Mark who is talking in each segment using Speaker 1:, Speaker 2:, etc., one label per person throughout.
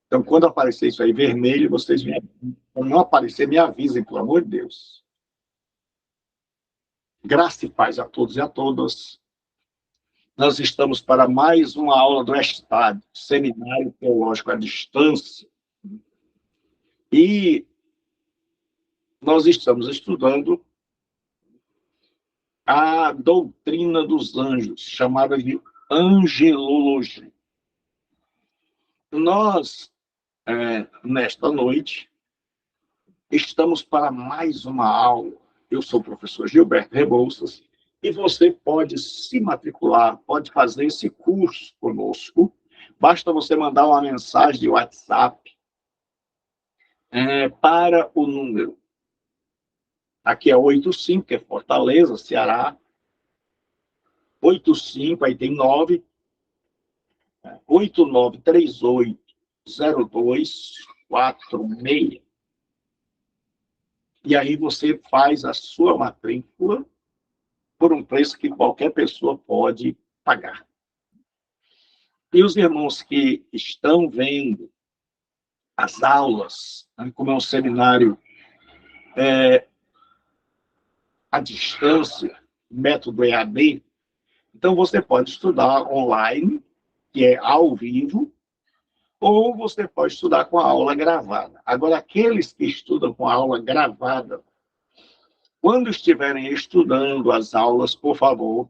Speaker 1: Então, quando aparecer isso aí vermelho, vocês quando não aparecer, me avisem, pelo amor de Deus. Graça e paz a todos e a todas. Nós estamos para mais uma aula do Estado, Seminário Teológico à Distância. E nós estamos estudando a doutrina dos anjos, chamada de angelologia. Nós, nesta noite, estamos para mais uma aula. Eu sou o professor Gilberto Rebouças e você pode se matricular, pode fazer esse curso conosco. Basta você mandar uma mensagem de WhatsApp para o número. Aqui é 85, que é Fortaleza, Ceará. 85, aí tem 9, 89380246. E aí você faz a sua matrícula por um preço que qualquer pessoa pode pagar. E os irmãos que estão vendo as aulas, como é um seminário à distância, método EAD, então você pode estudar online, que é ao vivo, ou você pode estudar com a aula gravada. Agora, aqueles que estudam com a aula gravada, quando estiverem estudando as aulas, por favor,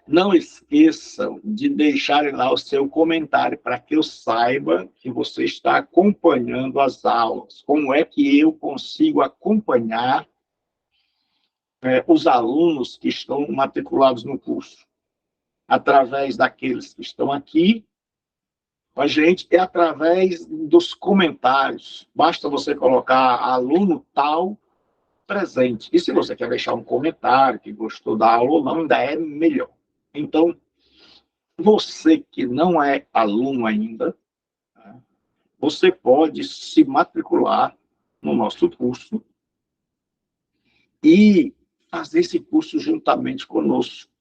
Speaker 1: não esqueçam de deixarem lá o seu comentário para que eu saiba que você está acompanhando as aulas. Como é que eu consigo acompanhar os alunos que estão matriculados no curso? Através daqueles que estão aqui com a gente, é através dos comentários. Basta você colocar aluno tal presente. E se você quer deixar um comentário que gostou da aula ou não, ainda é melhor. Então, você que não é aluno ainda, você pode se matricular no nosso curso e fazer esse curso juntamente conosco.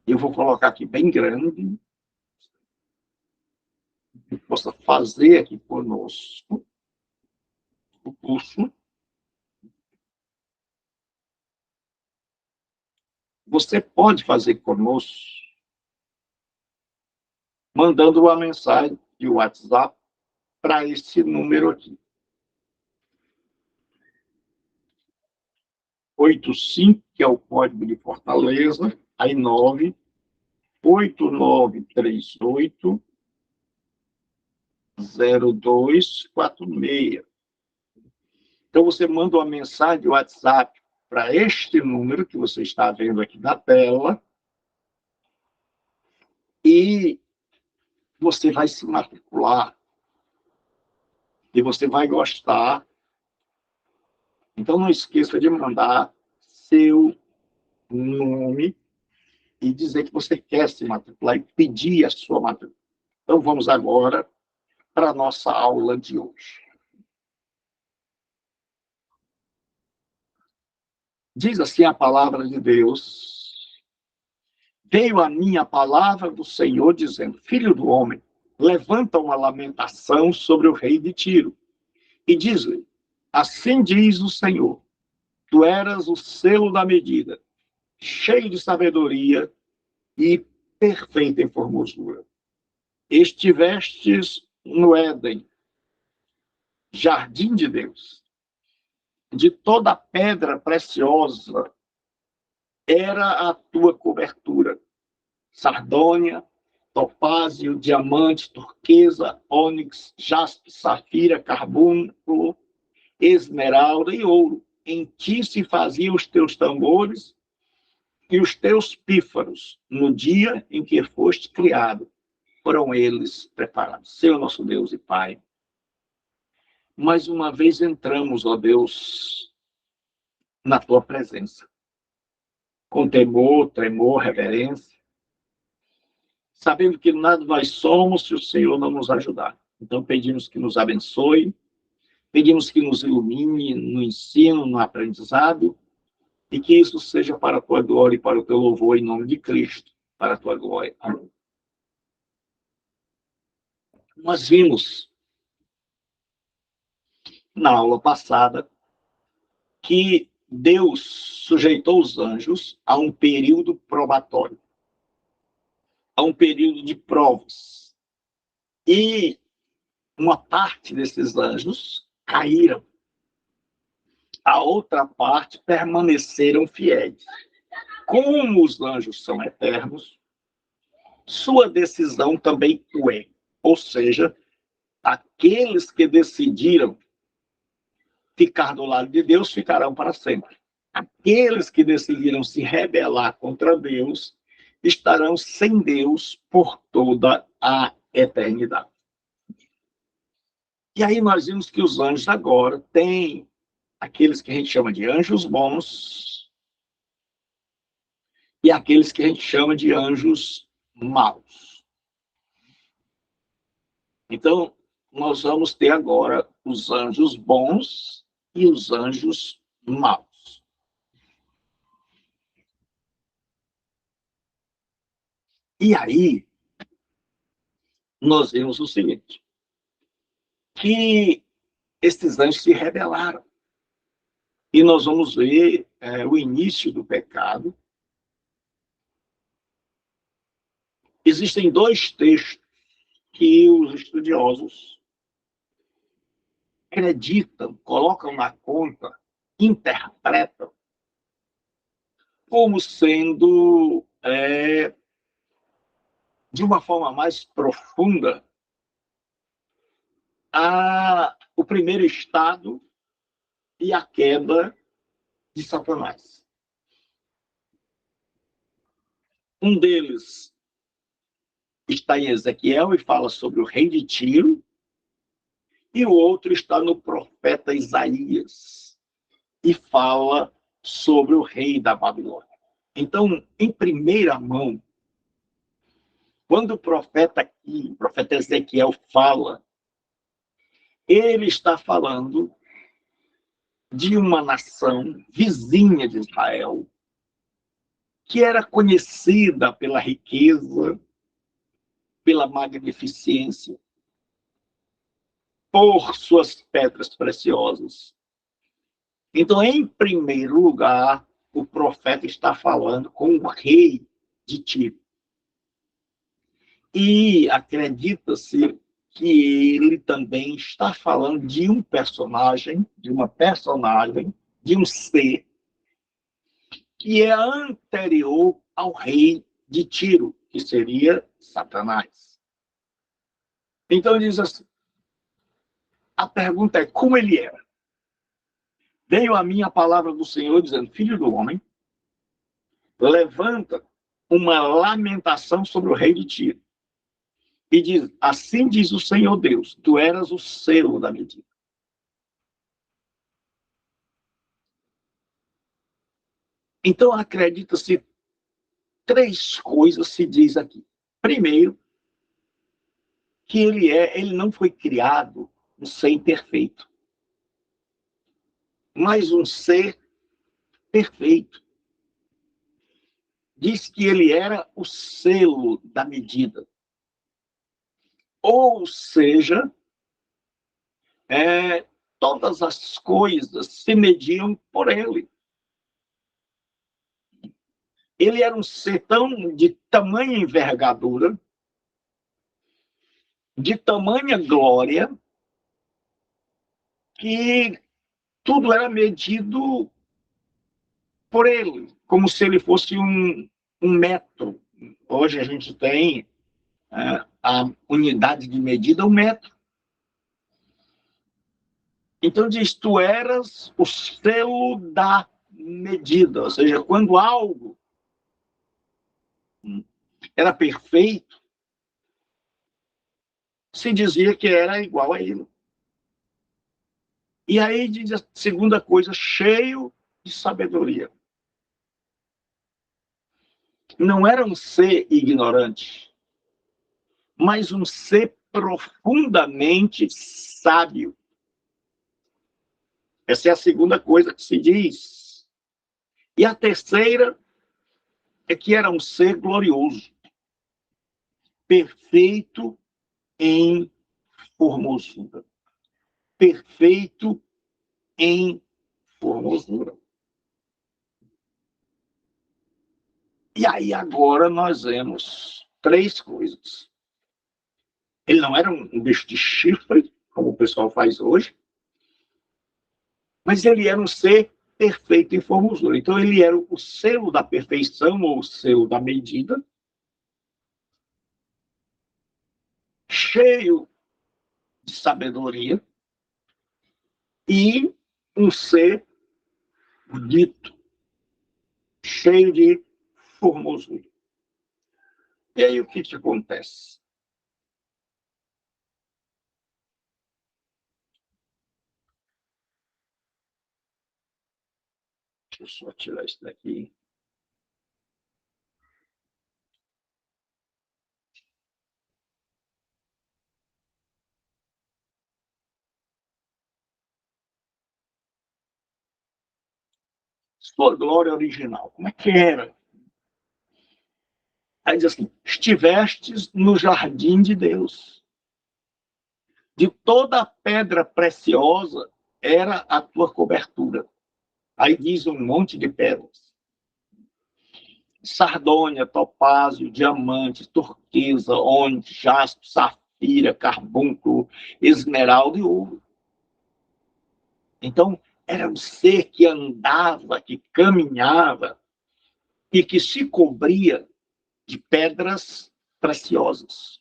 Speaker 1: Eu vou colocar aqui bem grande, que possa fazer aqui conosco o curso. Você pode fazer conosco mandando uma mensagem de WhatsApp para esse número aqui. 85, que é o código de Fortaleza, aí 989380246. Então, você manda uma mensagem de WhatsApp para este número que você está vendo aqui na tela e você vai se matricular e você vai gostar. Então, não esqueça de mandar seu nome e dizer que você quer se matricular e pedir a sua matrícula. Então, vamos agora para a nossa aula de hoje. Diz assim a palavra de Deus: veio a mim a palavra do Senhor dizendo: filho do homem, levanta uma lamentação sobre o rei de Tiro e diz-lhe: assim diz o Senhor, tu eras o selo da medida, cheio de sabedoria e perfeita em formosura. Estivestes no Éden, jardim de Deus. De toda pedra preciosa era a tua cobertura: sardônia, topázio, diamante, turquesa, ônix, jaspe, safira, carbúnculo, esmeralda e ouro. Em ti se faziam os teus tambores e os teus pífaros no dia em que foste criado. Foram eles preparados. Senhor nosso Deus e Pai, mais uma vez entramos, ó Deus, na tua presença, com temor, tremor, reverência, sabendo que nada nós somos se o Senhor não nos ajudar. Então pedimos que nos abençoe, pedimos que nos ilumine no ensino, no aprendizado, e que isso seja para a tua glória e para o teu louvor, em nome de Cristo, para a tua glória. Amém. Nós vimos na aula passada que Deus sujeitou os anjos a um período probatório, a um período de provas. E uma parte desses anjos caíram. A outra parte permaneceram fiéis. Como os anjos são eternos, sua decisão também o é. Ou seja, aqueles que decidiram ficar do lado de Deus ficarão para sempre. Aqueles que decidiram se rebelar contra Deus estarão sem Deus por toda a eternidade. E aí nós vimos que os anjos agora têm aqueles que a gente chama de anjos bons e aqueles que a gente chama de anjos maus. Então, nós vamos ter agora os anjos bons e os anjos maus. E aí, nós vemos o seguinte, que esses anjos se rebelaram. E nós vamos ver o início do pecado. Existem dois textos que os estudiosos acreditam, colocam na conta, interpretam como sendo, de uma forma mais profunda, o primeiro estado e a queda de Satanás. Um deles está em Ezequiel e fala sobre o rei de Tiro, e o outro está no profeta Isaías e fala sobre o rei da Babilônia. Então, em primeira mão, quando o profeta Ezequiel fala, ele está falando de uma nação vizinha de Israel, que era conhecida pela riqueza, pela magnificência, por suas pedras preciosas. Então, em primeiro lugar, o profeta está falando com o rei de Tiro. E acredita-se que ele também está falando de um personagem, de um ser, que é anterior ao rei de Tiro, que seria Satanás. Então diz assim, a pergunta é como ele era? Veio a mim a palavra do Senhor dizendo, filho do homem, levanta uma lamentação sobre o rei de Tiro. E diz, assim diz o Senhor Deus, tu eras o selo da medida. Então acredita-se três coisas se diz aqui. Primeiro, que ele não foi criado um ser imperfeito, mas um ser perfeito. Diz que ele era o selo da medida. Ou seja, todas as coisas se mediam por ele. Ele era um ser de tamanha envergadura, de tamanha glória, que tudo era medido por ele, como se ele fosse um metro. Hoje a gente tem a unidade de medida, o metro. Então diz, tu eras o selo da medida, ou seja, quando algo era perfeito, se dizia que era igual a ele. E aí diz a segunda coisa, cheio de sabedoria. Não era um ser ignorante, mas um ser profundamente sábio. Essa é a segunda coisa que se diz. E a terceira é que era um ser glorioso, perfeito em formosura. Perfeito em formosura. E aí agora nós vemos três coisas. Ele não era um bicho de chifre, como o pessoal faz hoje, mas ele era um ser perfeito em formosura. Então ele era o selo da perfeição, ou o selo da medida, cheio de sabedoria e um ser bonito, cheio de formosura. E aí o que acontece? Deixa eu só tirar isso daqui. Sua glória original, como é que era? Aí diz assim, estivestes no jardim de Deus. De toda pedra preciosa era a tua cobertura. Aí diz um monte de pedras. Sardônia, topázio, diamante, turquesa, ônix, jaspe, safira, carbúnculo, esmeralda e ouro. Então, era um ser que andava, que caminhava e que se cobria de pedras preciosas.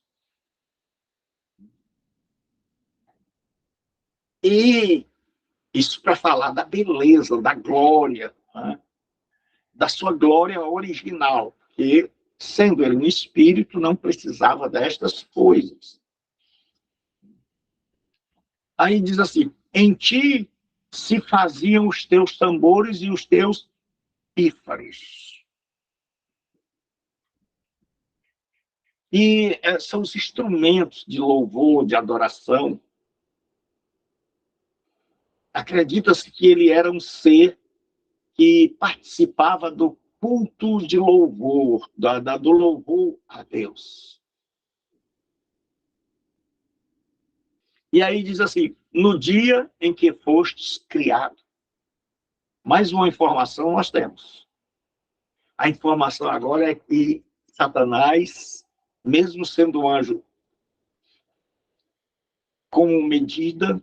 Speaker 1: E isso para falar da beleza, da glória, né? Da sua glória original, que, sendo ele um espírito, não precisava destas coisas. Aí diz assim, em ti se faziam os teus tambores e os teus pífaros. E são os instrumentos de louvor, de adoração. Acredita-se que ele era um ser que participava do culto de louvor, do louvor a Deus. E aí diz assim, no dia em que fostes criado. Mais uma informação nós temos. A informação agora é que Satanás, mesmo sendo um anjo com medida,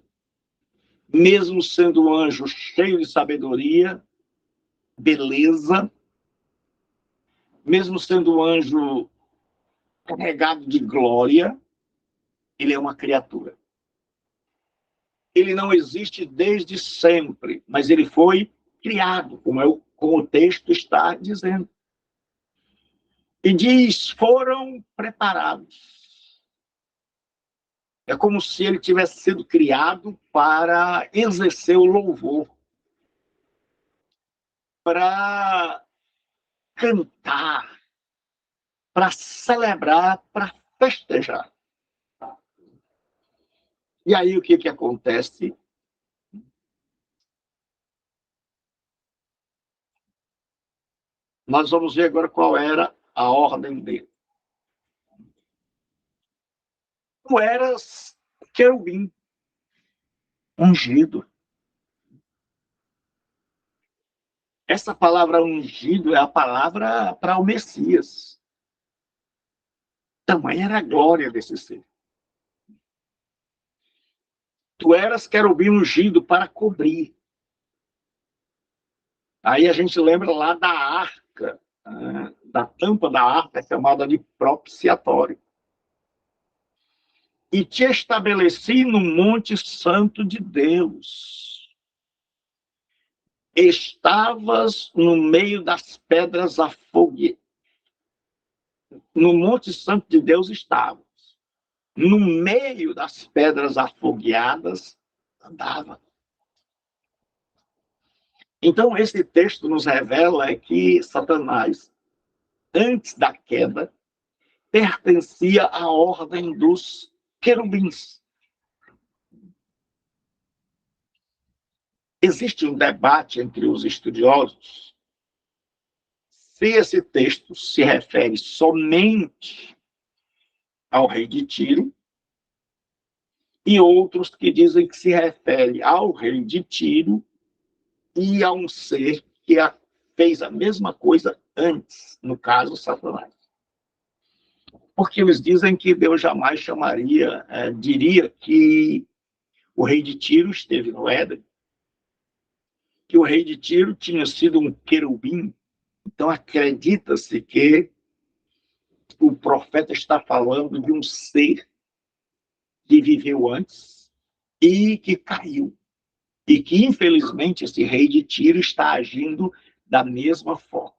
Speaker 1: mesmo sendo um anjo cheio de sabedoria, beleza, mesmo sendo um anjo carregado de glória, ele é uma criatura. Ele não existe desde sempre, mas ele foi criado, como o texto está dizendo. E diz, foram preparados. É como se ele tivesse sido criado para exercer o louvor, para cantar, para celebrar, para festejar. E aí o que acontece? Nós vamos ver agora qual era a ordem dele. Tu eras querubim, ungido. Essa palavra ungido é a palavra para o Messias. Tamanha era a glória desse ser. Tu eras querubim ungido para cobrir. Aí a gente lembra lá da arca, da tampa da arca, chamada de propiciatório. E te estabeleci no monte santo de Deus. Estavas no meio das pedras afogueadas. No monte santo de Deus estavas. No meio das pedras afogueadas andava. Então, esse texto nos revela que Satanás, antes da queda, pertencia à ordem dos querubins. Existe um debate entre os estudiosos se esse texto se refere somente ao rei de Tiro e outros que dizem que se refere ao rei de Tiro e a um ser que fez a mesma coisa antes, no caso, Satanás. Porque eles dizem que Deus jamais chamaria, diria que o rei de Tiro esteve no Éden, que o rei de Tiro tinha sido um querubim. Então acredita-se que o profeta está falando de um ser que viveu antes e que caiu. E que, infelizmente, esse rei de Tiro está agindo da mesma forma.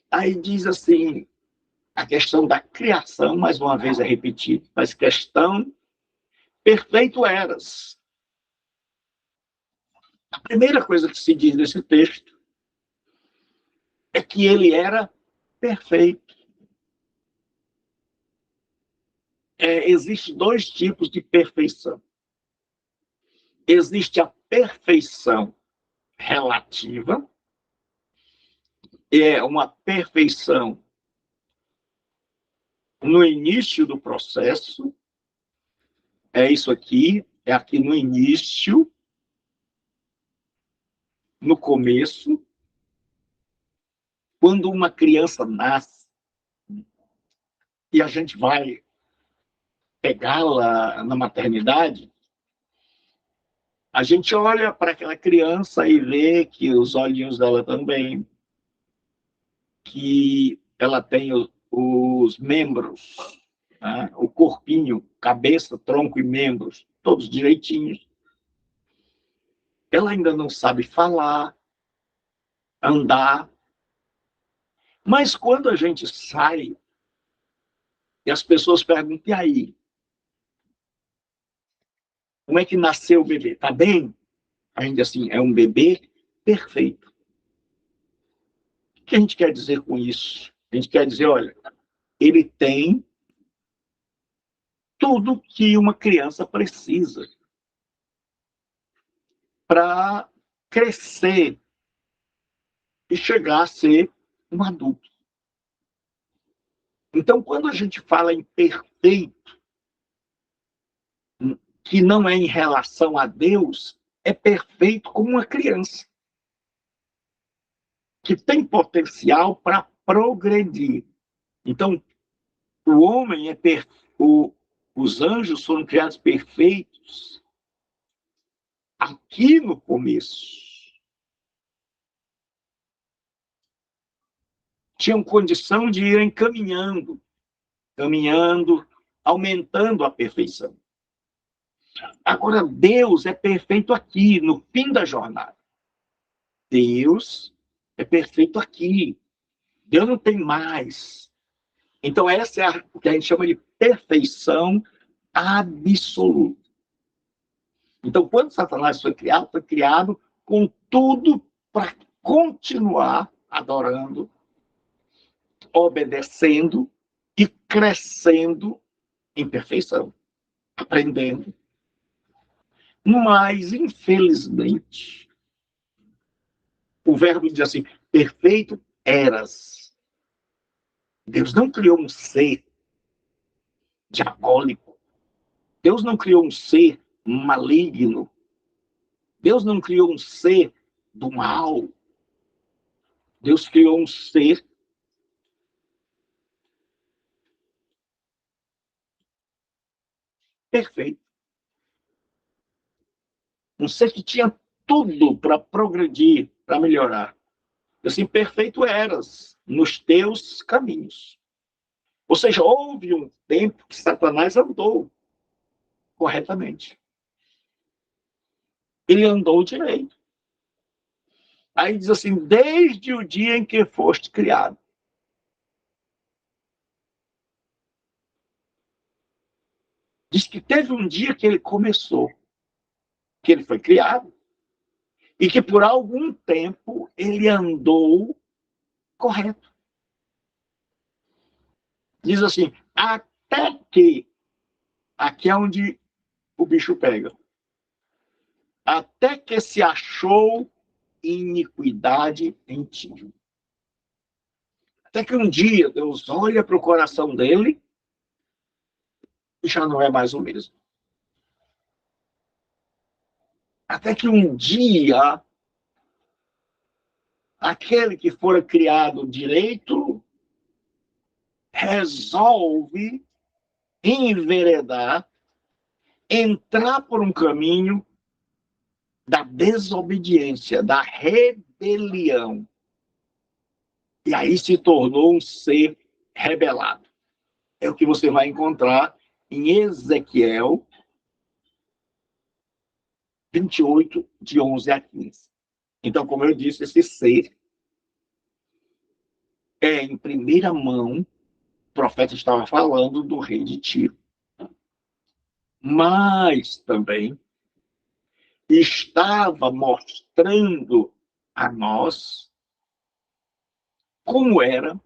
Speaker 1: Aí diz assim, a questão da criação, mais uma vez é repetido, mas questão, perfeito eras. A primeira coisa que se diz nesse texto é que ele era perfeito. Existem dois tipos de perfeição. Existe a perfeição relativa, é uma perfeição no início do processo, é isso aqui, é aqui no início, no começo, quando uma criança nasce e a gente vai pegá-la na maternidade, a gente olha para aquela criança e vê que os olhinhos dela também, que ela tem os membros, né? O corpinho, cabeça, tronco e membros, todos direitinhos. Ela ainda não sabe falar, andar, mas quando a gente sai e as pessoas perguntam, e aí? Como é que nasceu o bebê? Tá bem? A gente assim, é um bebê perfeito. O que a gente quer dizer com isso? A gente quer dizer, olha, ele tem tudo que uma criança precisa para crescer e chegar a ser um adulto. Então, quando a gente fala em perfeito, que não é em relação a Deus, é perfeito como uma criança, que tem potencial para progredir. Então, o homem é os anjos foram criados perfeitos aqui no começo. Tinham condição de irem caminhando, aumentando a perfeição. Agora, Deus é perfeito aqui, no fim da jornada. Deus é perfeito aqui. Deus não tem mais. Então, essa é o que a gente chama de perfeição absoluta. Então, quando Satanás foi criado com tudo para continuar adorando, obedecendo e crescendo em perfeição, aprendendo. Mas, infelizmente, o verbo diz assim, perfeito eras. Deus não criou um ser diabólico. Deus não criou um ser maligno. Deus não criou um ser do mal. Deus criou um ser perfeito. Um ser que tinha tudo para progredir, para melhorar. Assim, perfeito eras nos teus caminhos. Ou seja, houve um tempo que Satanás andou corretamente. Ele andou direito. Aí diz assim, desde o dia em que foste criado. Diz que teve um dia que ele começou, que ele foi criado, e que por algum tempo ele andou correto. Diz assim, até que, aqui é onde o bicho pega, até que se achou iniquidade em ti. Até que um dia Deus olha para o coração dele e já não é mais o mesmo. Até que um dia, aquele que fora criado direito resolve enveredar, entrar por um caminho da desobediência, da rebelião. E aí se tornou um ser rebelado. É o que você vai encontrar em Ezequiel 28, de 11 a 15. Então, como eu disse, esse ser é, em primeira mão, o profeta estava falando do rei de Tiro. Mas também estava mostrando a nós como era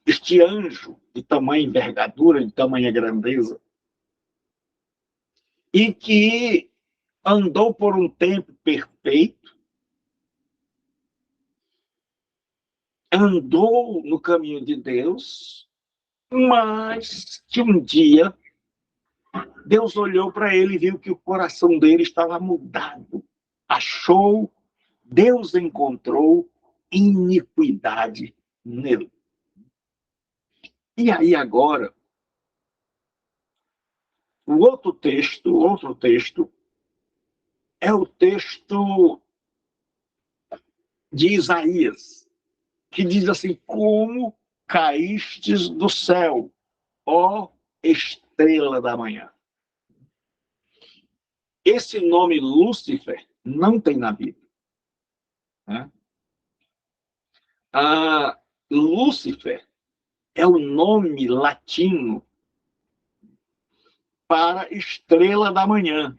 Speaker 1: este anjo de tamanha envergadura, de tamanha grandeza, e que andou por um tempo perfeito, andou no caminho de Deus, mas que um dia Deus olhou para ele e viu que o coração dele estava mudado. Achou, Deus encontrou iniquidade nele. E aí agora, o outro texto, é o texto de Isaías, que diz assim: como caístes do céu, ó estrela da manhã. Esse nome Lúcifer não tem na Bíblia. Né? Lúcifer é o nome latino para estrela da manhã.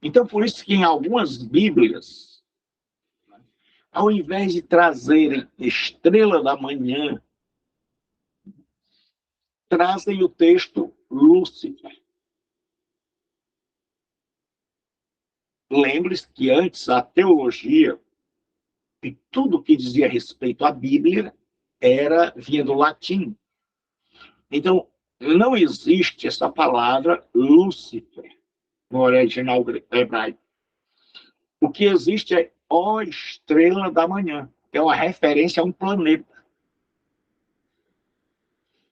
Speaker 1: Então, por isso que em algumas Bíblias, ao invés de trazerem estrela da manhã, trazem o texto Lúcifer. Lembre-se que antes a teologia e tudo que dizia respeito à Bíblia vinha do latim. Então, não existe essa palavra Lúcifer no original hebraico. O que existe é ó estrela da manhã. É uma referência a um planeta.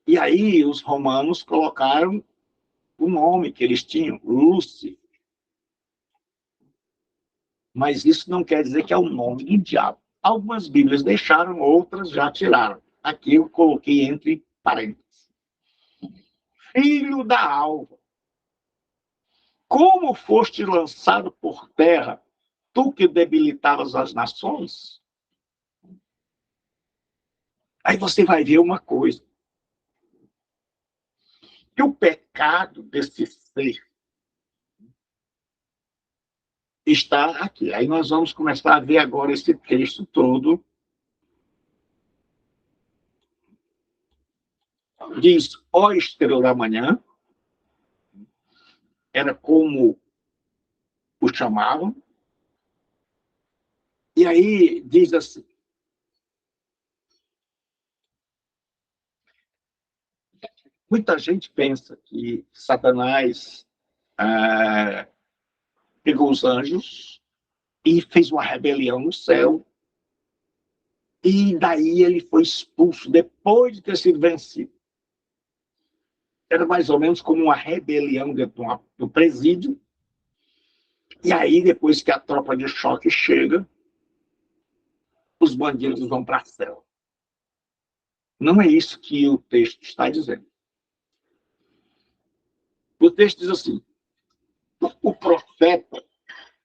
Speaker 1: E aí os romanos colocaram o nome que eles tinham, Lúcifer. Mas isso não quer dizer que é o nome do diabo. Algumas Bíblias deixaram, outras já tiraram. Aqui eu coloquei entre parênteses. Filho da alva, como foste lançado por terra, tu que debilitavas as nações? Aí você vai ver uma coisa. Que o pecado desse ser está aqui. Aí nós vamos começar a ver agora esse texto todo. Diz, ó estrela da manhã, era como o chamavam. E aí diz assim, muita gente pensa que Satanás pegou os anjos e fez uma rebelião no céu, e daí ele foi expulso depois de ter sido vencido. Era mais ou menos como uma rebelião dentro do presídio, e aí depois que a tropa de choque chega, os bandidos vão para a cela. Não é isso que o texto está dizendo. O texto diz assim, o profeta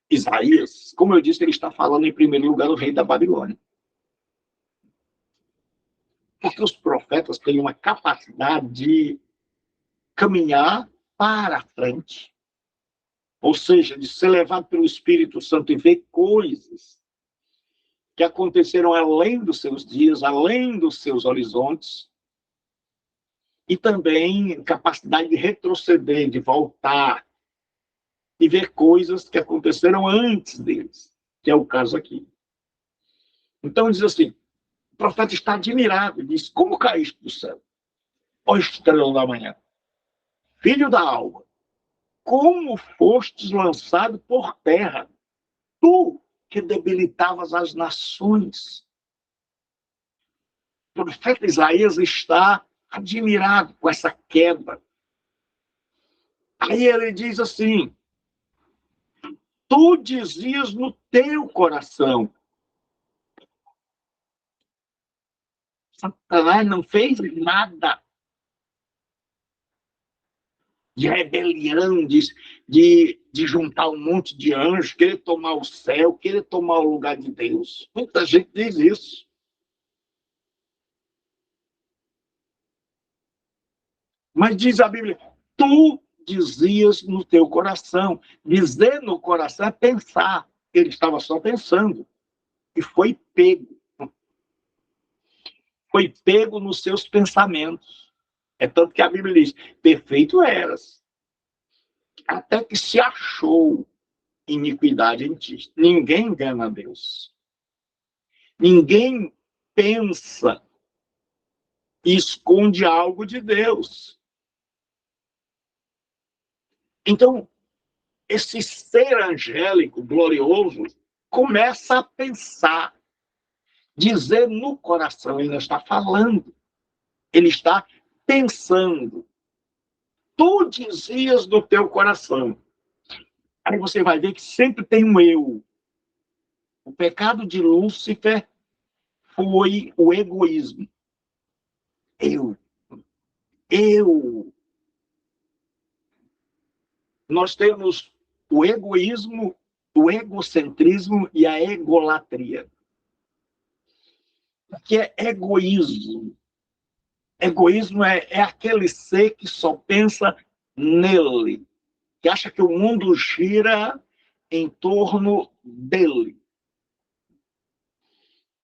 Speaker 1: Isaías, como eu disse, ele está falando em primeiro lugar do rei da Babilônia. Porque os profetas têm uma capacidade de caminhar para a frente, ou seja, de ser levado pelo Espírito Santo e ver coisas que aconteceram além dos seus dias, além dos seus horizontes, e também capacidade de retroceder, de voltar e ver coisas que aconteceram antes deles, que é o caso aqui. Então diz assim, o profeta está admirado, diz, como caíste do céu, ó estrela da manhã, filho da alva. como fostes lançado por terra, tu que debilitavas as nações. O profeta Isaías está admirado com essa queda. Aí ele diz assim: tu dizias no teu coração. Satanás não fez nada de rebelião, de juntar um monte de anjos, querer tomar o céu, querer tomar o lugar de Deus. Muita gente diz isso. Mas diz a Bíblia, tu dizias no teu coração. Dizer no coração é pensar. Ele estava só pensando. E foi pego. Foi pego nos seus pensamentos. É tanto que a Bíblia diz, perfeito eras, até que se achou iniquidade em ti. Ninguém engana a Deus. Ninguém pensa e esconde algo de Deus. Então, esse ser angélico, glorioso, começa a pensar, dizer no coração, ele não está falando, ele está pensando. Tu dizias no teu coração. Aí você vai ver que sempre tem um eu. O pecado de Lúcifer foi o egoísmo. Eu. Eu. Nós temos o egoísmo, o egocentrismo e a egolatria. O que é egoísmo? Egoísmo é aquele ser que só pensa nele, que acha que o mundo gira em torno dele.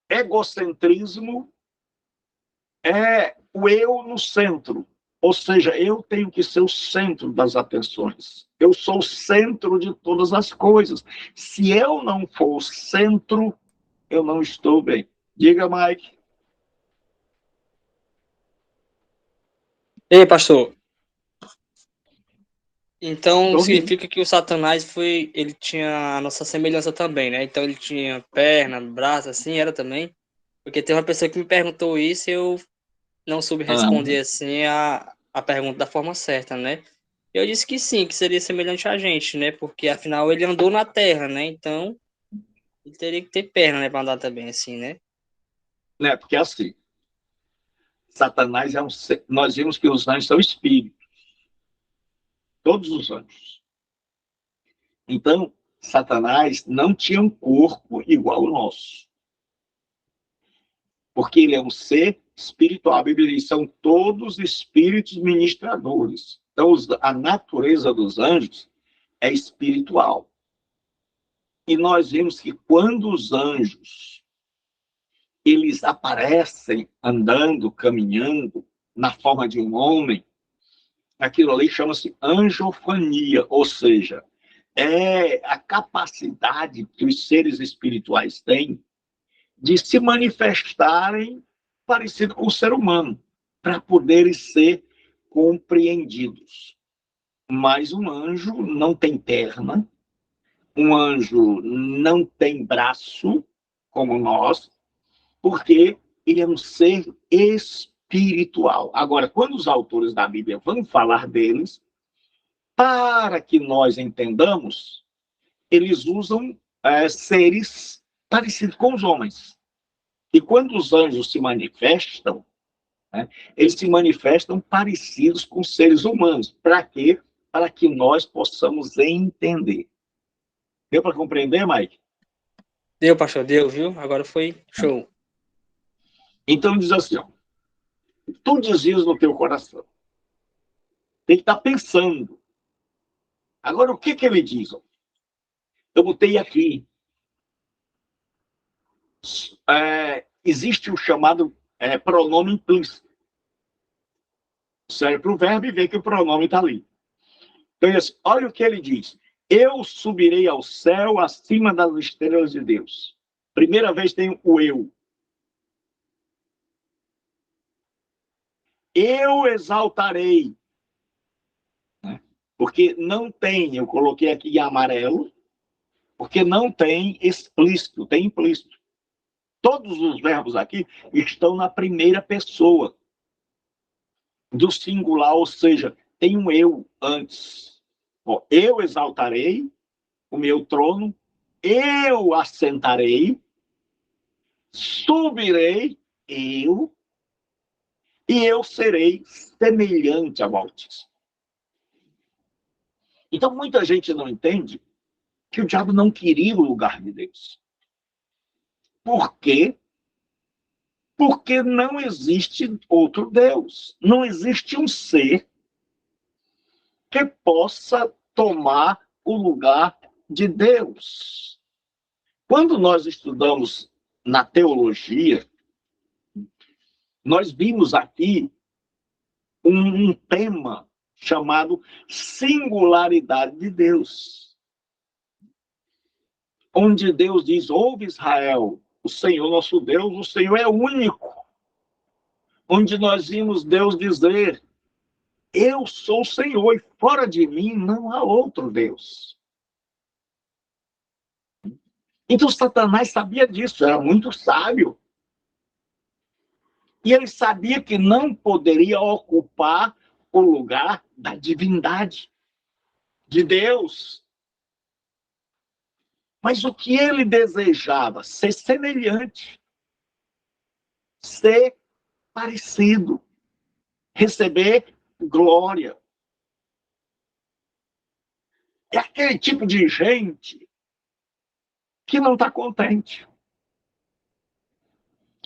Speaker 1: Egocentrismo é o eu no centro, ou seja, eu tenho que ser o centro das atenções. Eu sou o centro de todas as coisas. Se eu não for o centro, eu não estou bem. Diga, Mike.
Speaker 2: Ei, pastor. Então
Speaker 1: Estou ouvindo.
Speaker 2: significa que o Satanás ele tinha a nossa semelhança também, né? Então ele tinha perna, braço, assim, era também. Porque tem uma pessoa que me perguntou isso e eu não soube responder assim a pergunta da forma certa, né? Eu disse que sim, que seria semelhante a gente, né? Porque afinal ele andou na Terra, né? Então ele teria que ter perna, né, para andar também assim, né?
Speaker 1: Né? Porque assim, Satanás é um ser. Nós vimos que os anjos são espíritos, todos os anjos. Então, Satanás não tinha um corpo igual ao nosso, porque ele é um ser espiritual. A Bíblia diz, são todos espíritos ministradores. Então, a natureza dos anjos é espiritual. E nós vimos que quando os anjos eles aparecem andando, caminhando na forma de um homem, aquilo ali chama-se anjofania, ou seja, é a capacidade que os seres espirituais têm de se manifestarem parecido com o ser humano, para poderem ser compreendidos. Mas um anjo não tem perna, um anjo não tem braço, como nós, porque ele é um ser espiritual. Agora, quando os autores da Bíblia vão falar deles, para que nós entendamos, eles usam seres parecidos com os homens. E quando os anjos se manifestam, né, eles se manifestam parecidos com seres humanos. Para quê? Para que nós possamos entender. Deu para compreender, Mike?
Speaker 2: Deu, pastor, deu, viu? Agora foi show.
Speaker 1: Então diz assim, ó, tu dizias no teu coração. Tem que estar pensando. Agora, o que ele diz? Eu botei aqui. Existe o chamado pronome implícito. Serve para o verbo e vê que o pronome está ali. Então, olha o que ele diz. Eu subirei ao céu acima das estrelas de Deus. Primeira vez tem o eu. Eu exaltarei. Porque não tem, eu coloquei aqui em amarelo, porque não tem explícito, tem implícito. Todos os verbos aqui estão na primeira pessoa do singular, ou seja, tem um eu antes. Ó, eu exaltarei o meu trono, eu assentarei, subirei, eu, e eu serei semelhante ao Altíssimo. Então, muita gente não entende que o diabo não queria o lugar de Deus. Por quê? Porque não existe outro Deus. Não existe um ser que possa tomar o lugar de Deus. Quando nós estudamos na teologia, nós vimos aqui um tema chamado singularidade de Deus, onde Deus diz: ouve Israel, o Senhor nosso Deus, o Senhor é único. Onde nós vimos Deus dizer: eu sou o Senhor e fora de mim não há outro Deus. Então Satanás sabia disso, era muito sábio. E ele sabia que não poderia ocupar o lugar da divindade de Deus. Mas o que ele desejava? Ser semelhante, ser parecido, receber glória. É aquele tipo de gente que não está contente,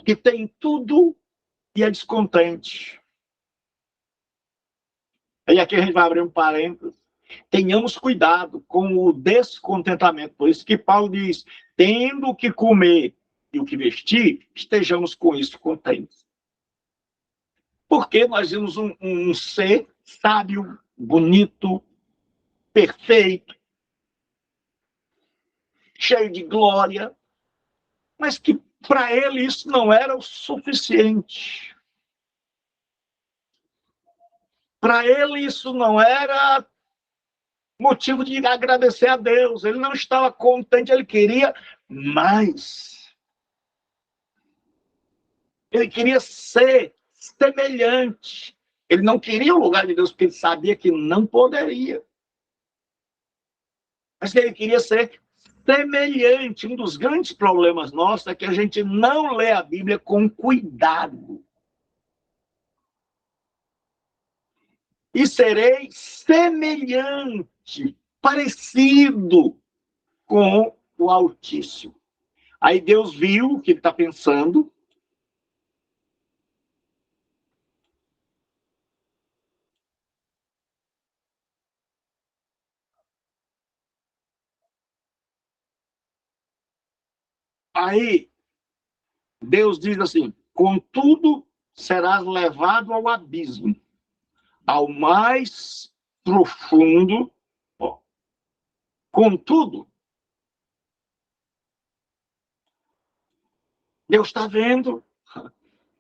Speaker 1: que tem tudo e é descontente. E aqui a gente vai abrir um parênteses. Tenhamos cuidado com o descontentamento. Por isso que Paulo diz: tendo o que comer e o que vestir, estejamos com isso contentes. Porque nós vimos um ser sábio, bonito, perfeito, cheio de glória, mas que para ele isso não era o suficiente. Para ele isso não era motivo de agradecer a Deus. Ele não estava contente, ele queria mais. Ele queria ser semelhante. Ele não queria o lugar de Deus, porque ele sabia que não poderia. Mas ele queria ser semelhante. Um dos grandes problemas nossos é que a gente não lê a Bíblia com cuidado. E serei semelhante, parecido com o Altíssimo. Aí Deus viu o que ele está pensando. Aí Deus diz assim: contudo, serás levado ao abismo, ao mais profundo. Ó. Contudo, Deus está vendo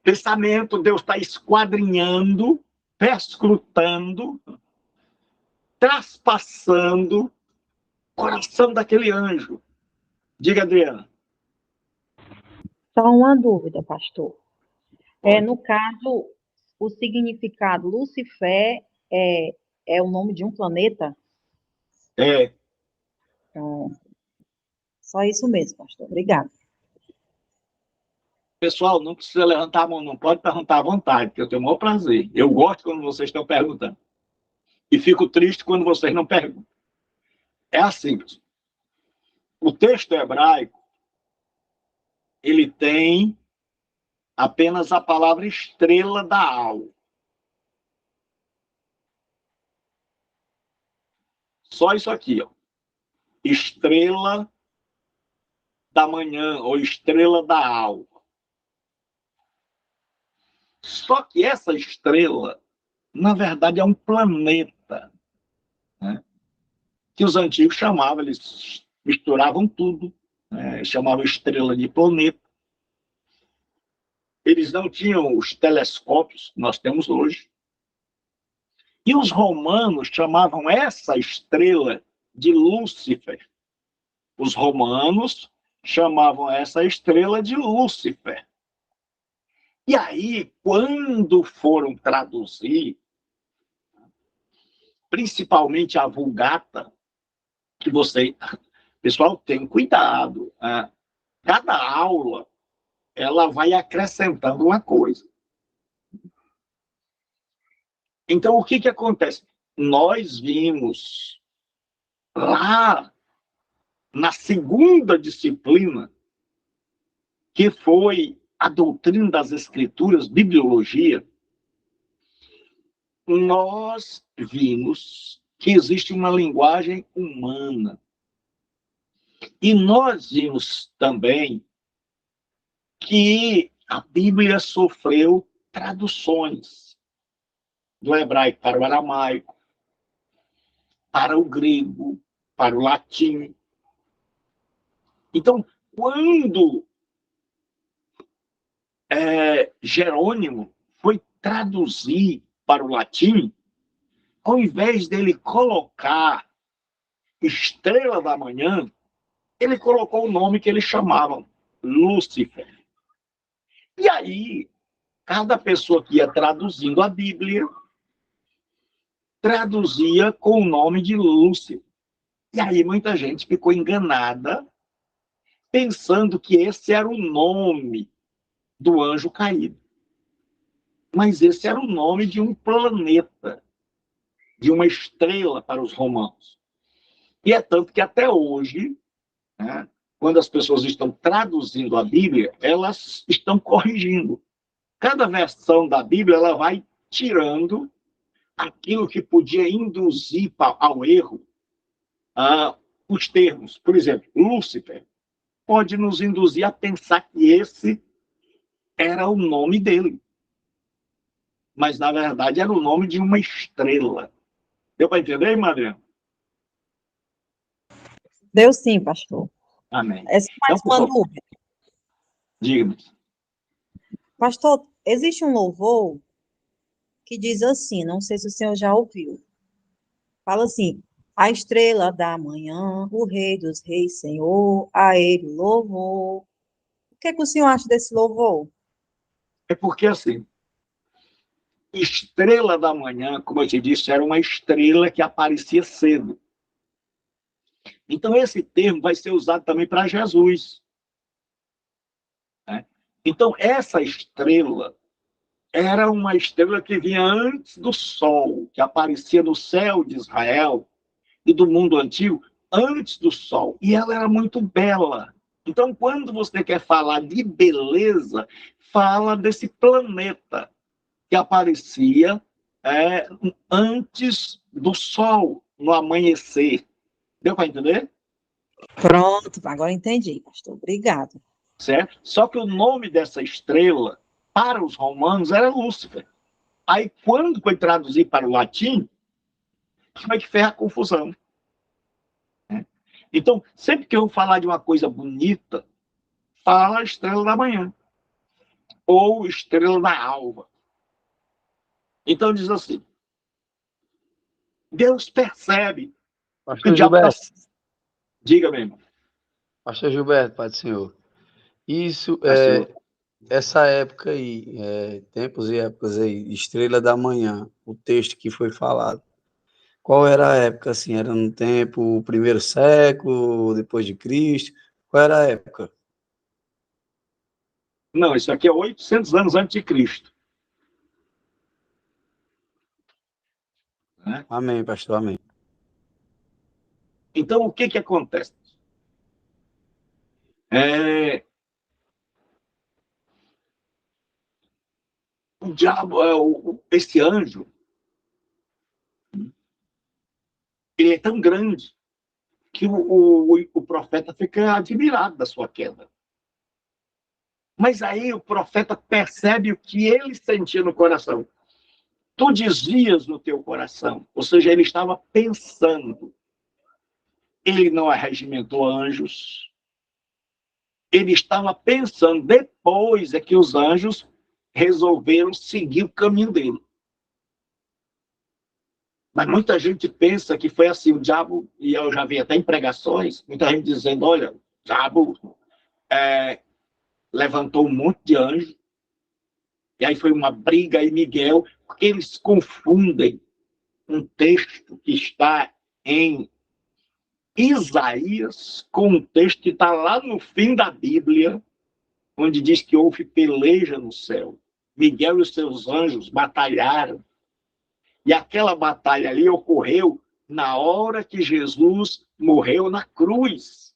Speaker 1: pensamento, Deus está esquadrinhando, perscrutando, traspassando o coração daquele anjo. Diga, Adriana.
Speaker 3: Só uma dúvida, pastor. No caso, o significado Lucifer é o nome de um planeta?
Speaker 1: É.
Speaker 3: Então, só isso mesmo, pastor. Obrigada.
Speaker 1: Pessoal, não precisa levantar a mão, não pode perguntar à vontade, que eu tenho o maior prazer. Eu gosto quando vocês estão perguntando. E fico triste quando vocês não perguntam. É assim, pessoal. O texto hebraico, ele tem apenas a palavra estrela da alva. Só isso aqui, ó. Estrela da manhã ou estrela da alva. Só que essa estrela, na verdade, é um planeta, né? Que os antigos chamavam, eles misturavam tudo, né? Chamavam estrela de planeta. Eles não tinham os telescópios que nós temos hoje. E os romanos chamavam essa estrela de Lúcifer. Os romanos chamavam essa estrela de Lúcifer. E aí, quando foram traduzir, principalmente a Vulgata, que você, pessoal, tem cuidado. Cada aula, ela vai acrescentando uma coisa. Então, o que acontece? Nós vimos lá na segunda disciplina, que foi a doutrina das escrituras, bibliologia, nós vimos que existe uma linguagem humana. E nós vimos também que a Bíblia sofreu traduções do hebraico para o aramaico, para o grego, para o latim. Então, quando Jerônimo foi traduzir para o latim, ao invés dele colocar estrela da manhã, ele colocou o nome que eles chamavam Lúcifer. E aí, cada pessoa que ia traduzindo a Bíblia, traduzia com o nome de Lúcifer. E aí muita gente ficou enganada, pensando que esse era o nome do anjo caído. Mas esse era o nome de um planeta, de uma estrela para os romanos. E é tanto que até hoje, né, quando as pessoas estão traduzindo a Bíblia, elas estão corrigindo. Cada versão da Bíblia, ela vai tirando aquilo que podia induzir ao erro, os termos. Por exemplo, Lúcifer pode nos induzir a pensar que esse era o nome dele. Mas, na verdade, era o nome de uma estrela. Deu para entender, irmã Adriana?
Speaker 3: Deu sim, pastor.
Speaker 1: Amém.
Speaker 3: Essa é mais
Speaker 1: Então,
Speaker 3: uma dúvida.
Speaker 1: diga-me.
Speaker 3: Pastor, existe um louvor que diz assim, não sei se o senhor já ouviu. Fala assim, a estrela da manhã, o rei dos reis, Senhor, a ele louvor. O que é que o senhor acha desse louvor?
Speaker 1: É porque, assim, estrela da manhã, como eu te disse, era uma estrela que aparecia cedo. Então, esse termo vai ser usado também para Jesus. Né? Então, essa estrela era uma estrela que vinha antes do sol, que aparecia no céu de Israel e do mundo antigo, antes do sol. E ela era muito bela. Então, quando você quer falar de beleza, fala desse planeta que aparecia antes do sol, no amanhecer. Deu para entender?
Speaker 3: Pronto, agora entendi, pastor. Obrigado.
Speaker 1: Certo? Só que o nome dessa estrela, para os romanos, era Lúcifer. Aí, quando foi traduzir para o latim, como é que ferra a confusão? Então, sempre que eu falar de uma coisa bonita, fala estrela da manhã. Ou estrela da alva. Então, diz assim, Deus percebe que o
Speaker 4: Pastor
Speaker 1: diabo está...
Speaker 4: Gilberto,
Speaker 1: Diga, meu irmão.
Speaker 4: Pastor Gilberto, Pai do Senhor. Isso,
Speaker 1: Pastor.
Speaker 4: essa época aí, tempos e épocas aí, Estrela da Manhã, o texto que foi falado. Qual era a época, assim? Era no tempo, primeiro século, depois de Cristo? Qual era a época?
Speaker 1: Não, isso aqui é 800 anos antes de Cristo. Né?
Speaker 4: Amém, pastor, amém.
Speaker 1: Então, o que acontece? O diabo, esse anjo, ele é tão grande que o profeta fica admirado da sua queda. Mas aí o profeta percebe o que ele sentia no coração. Tu dizias no teu coração, ou seja, ele estava pensando. Ele não arregimentou anjos. Ele estava pensando, depois é que os anjos resolveram seguir o caminho dele. Mas muita gente pensa que foi assim, o diabo, e eu já vi até em pregações, muita gente dizendo, olha, o diabo levantou um monte de anjos, e aí foi uma briga aí, Miguel, porque eles confundem um texto que está em Isaías com um texto que está lá no fim da Bíblia, onde diz que houve peleja no céu. Miguel e os seus anjos batalharam. E aquela batalha ali ocorreu na hora que Jesus morreu na cruz.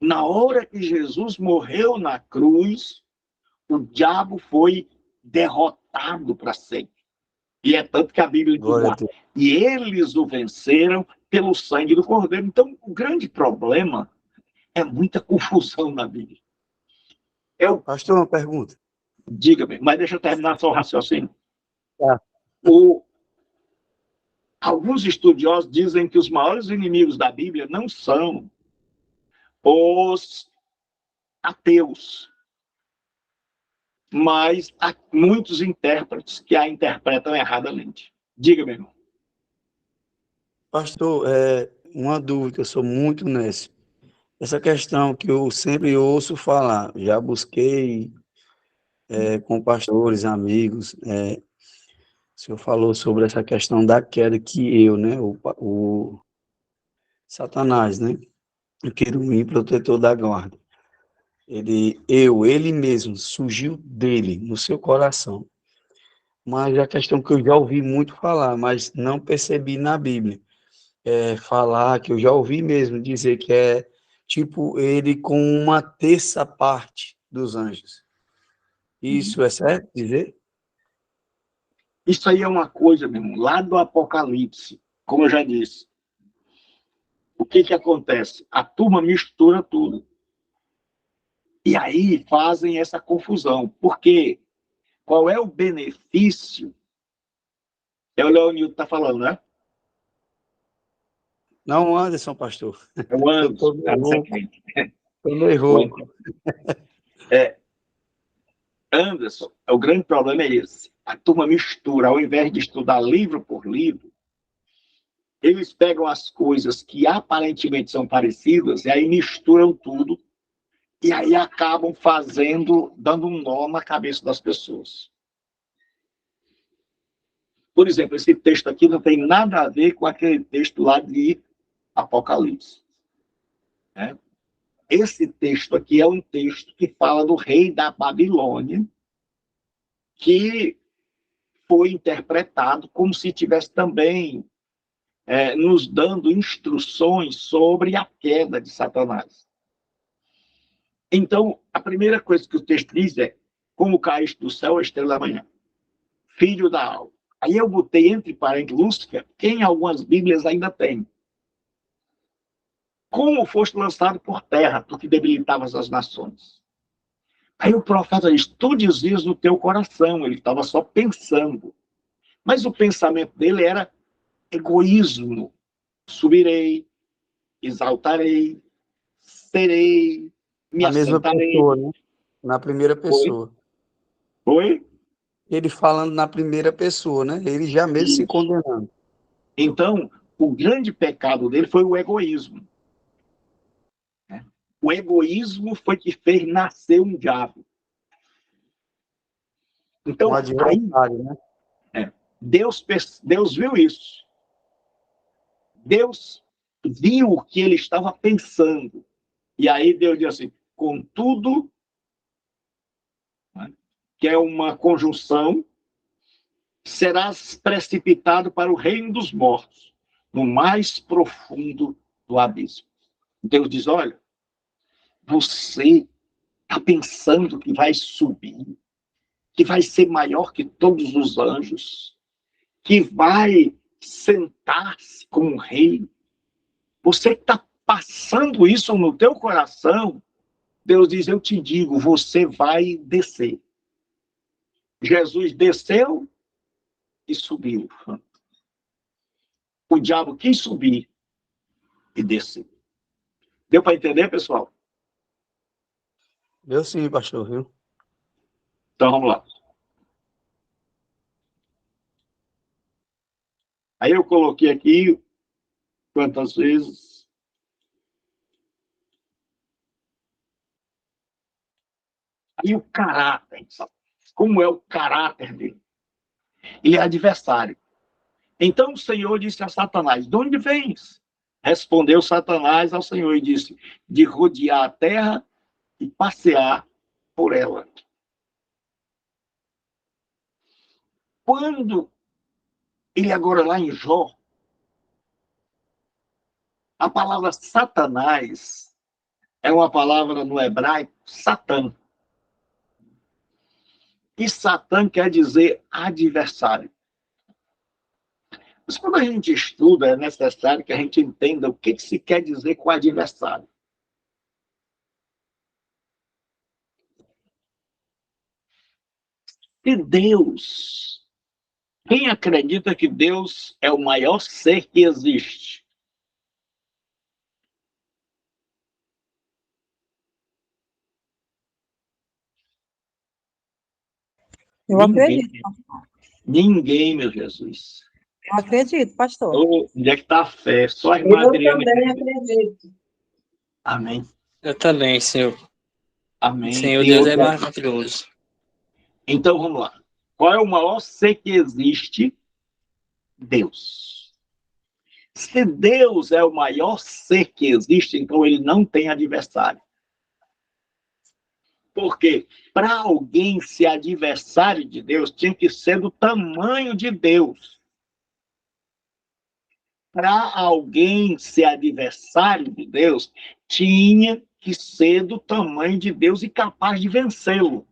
Speaker 1: Na hora que Jesus morreu na cruz, o diabo foi derrotado para sempre. E é tanto que a Bíblia diz lá, e eles o venceram pelo sangue do Cordeiro. Então, o grande problema é muita confusão na Bíblia.
Speaker 4: Pastor, uma pergunta.
Speaker 1: Diga-me, mas deixa eu terminar só o raciocínio.
Speaker 4: Tá.
Speaker 1: Alguns estudiosos dizem que os maiores inimigos da Bíblia não são os ateus, mas há muitos intérpretes que a interpretam erradamente. Diga, meu irmão.
Speaker 4: Pastor, uma dúvida, eu sou muito nessa. Essa questão que eu sempre ouço falar, já busquei com pastores, amigos, o senhor falou sobre essa questão da queda que eu, né, o Satanás, né, o querubim protetor da guarda, ele mesmo, surgiu dele, no seu coração. Mas a questão que eu já ouvi muito falar, mas não percebi na Bíblia, falar que eu já ouvi mesmo dizer que é tipo ele com uma terça parte dos anjos. Isso é certo dizer?
Speaker 1: Isso aí é uma coisa, meu irmão, lá do Apocalipse, como eu já disse. O que acontece? A turma mistura tudo. E aí fazem essa confusão. Porque qual é o benefício? É o Leonildo que está falando, né?
Speaker 4: Não, Anderson, pastor.
Speaker 1: É o Anderson.
Speaker 4: Estou meio rouco.
Speaker 1: Anderson, o grande problema é esse. A turma mistura, ao invés de estudar livro por livro, eles pegam as coisas que aparentemente são parecidas e aí misturam tudo e aí acabam dando um nó na cabeça das pessoas. Por exemplo, esse texto aqui não tem nada a ver com aquele texto lá de Apocalipse. Né? Esse texto aqui é um texto que fala do rei da Babilônia, que foi interpretado como se tivesse também nos dando instruções sobre a queda de Satanás. Então, a primeira coisa que o texto diz é: como caíste do céu a estrela da manhã, filho da alva. Aí eu botei entre parênteses Lúcifer, que em algumas Bíblias ainda tem. Como foste lançado por terra, tu que debilitavas as nações. Aí o profeta diz: tu dizias no teu coração, ele estava só pensando. Mas o pensamento dele era egoísmo. Subirei, exaltarei, serei, me
Speaker 4: A mesma
Speaker 1: assentarei.
Speaker 4: pessoa, né? Na primeira pessoa.
Speaker 1: Oi?
Speaker 4: Ele falando na primeira pessoa, né? Ele já mesmo se condenando.
Speaker 1: Então, o grande pecado dele foi o egoísmo. O egoísmo foi que fez nascer um diabo. Então,
Speaker 4: Um adversário, né?
Speaker 1: Deus viu isso. Deus viu o que ele estava pensando. E aí Deus diz assim: contudo, que é uma conjunção, serás precipitado para o reino dos mortos, no mais profundo do abismo. Deus diz: olha, você está pensando que vai subir, que vai ser maior que todos os anjos, que vai sentar-se como rei. Você está passando isso no teu coração. Deus diz: eu te digo, você vai descer. Jesus desceu e subiu. O diabo quis subir e descer. Deu para entender, pessoal?
Speaker 4: Eu sim, pastor, viu?
Speaker 1: Então vamos lá. Aí eu coloquei aqui quantas vezes. Aí o caráter, sabe? Como é o caráter dele? Ele é adversário. Então o Senhor disse a Satanás: de onde vens? Respondeu Satanás ao Senhor e disse: de rodear a terra e passear por ela. Quando ele agora lá em Jó, a palavra Satanás é uma palavra no hebraico, Satã. E Satã quer dizer adversário. Mas quando a gente estuda, é necessário que a gente entenda o que se quer dizer com adversário. E Deus, quem acredita que Deus é o maior ser que existe?
Speaker 3: Eu
Speaker 1: Ninguém.
Speaker 3: acredito.
Speaker 1: Ninguém, meu Jesus.
Speaker 3: Eu acredito, pastor.
Speaker 1: Onde é que está a fé? Só a irmã Adriana. Eu também acredito. Amém.
Speaker 2: Eu também, Senhor.
Speaker 1: Amém.
Speaker 2: Senhor
Speaker 1: Tem
Speaker 2: Deus é
Speaker 1: outra...
Speaker 2: maravilhoso.
Speaker 1: Então, vamos lá. Qual é o maior ser que existe? Deus. Se Deus é o maior ser que existe, então ele não tem adversário. Porque para alguém ser adversário de Deus, tinha que ser do tamanho de Deus. Para alguém ser adversário de Deus, tinha que ser do tamanho de Deus e capaz de vencê-lo.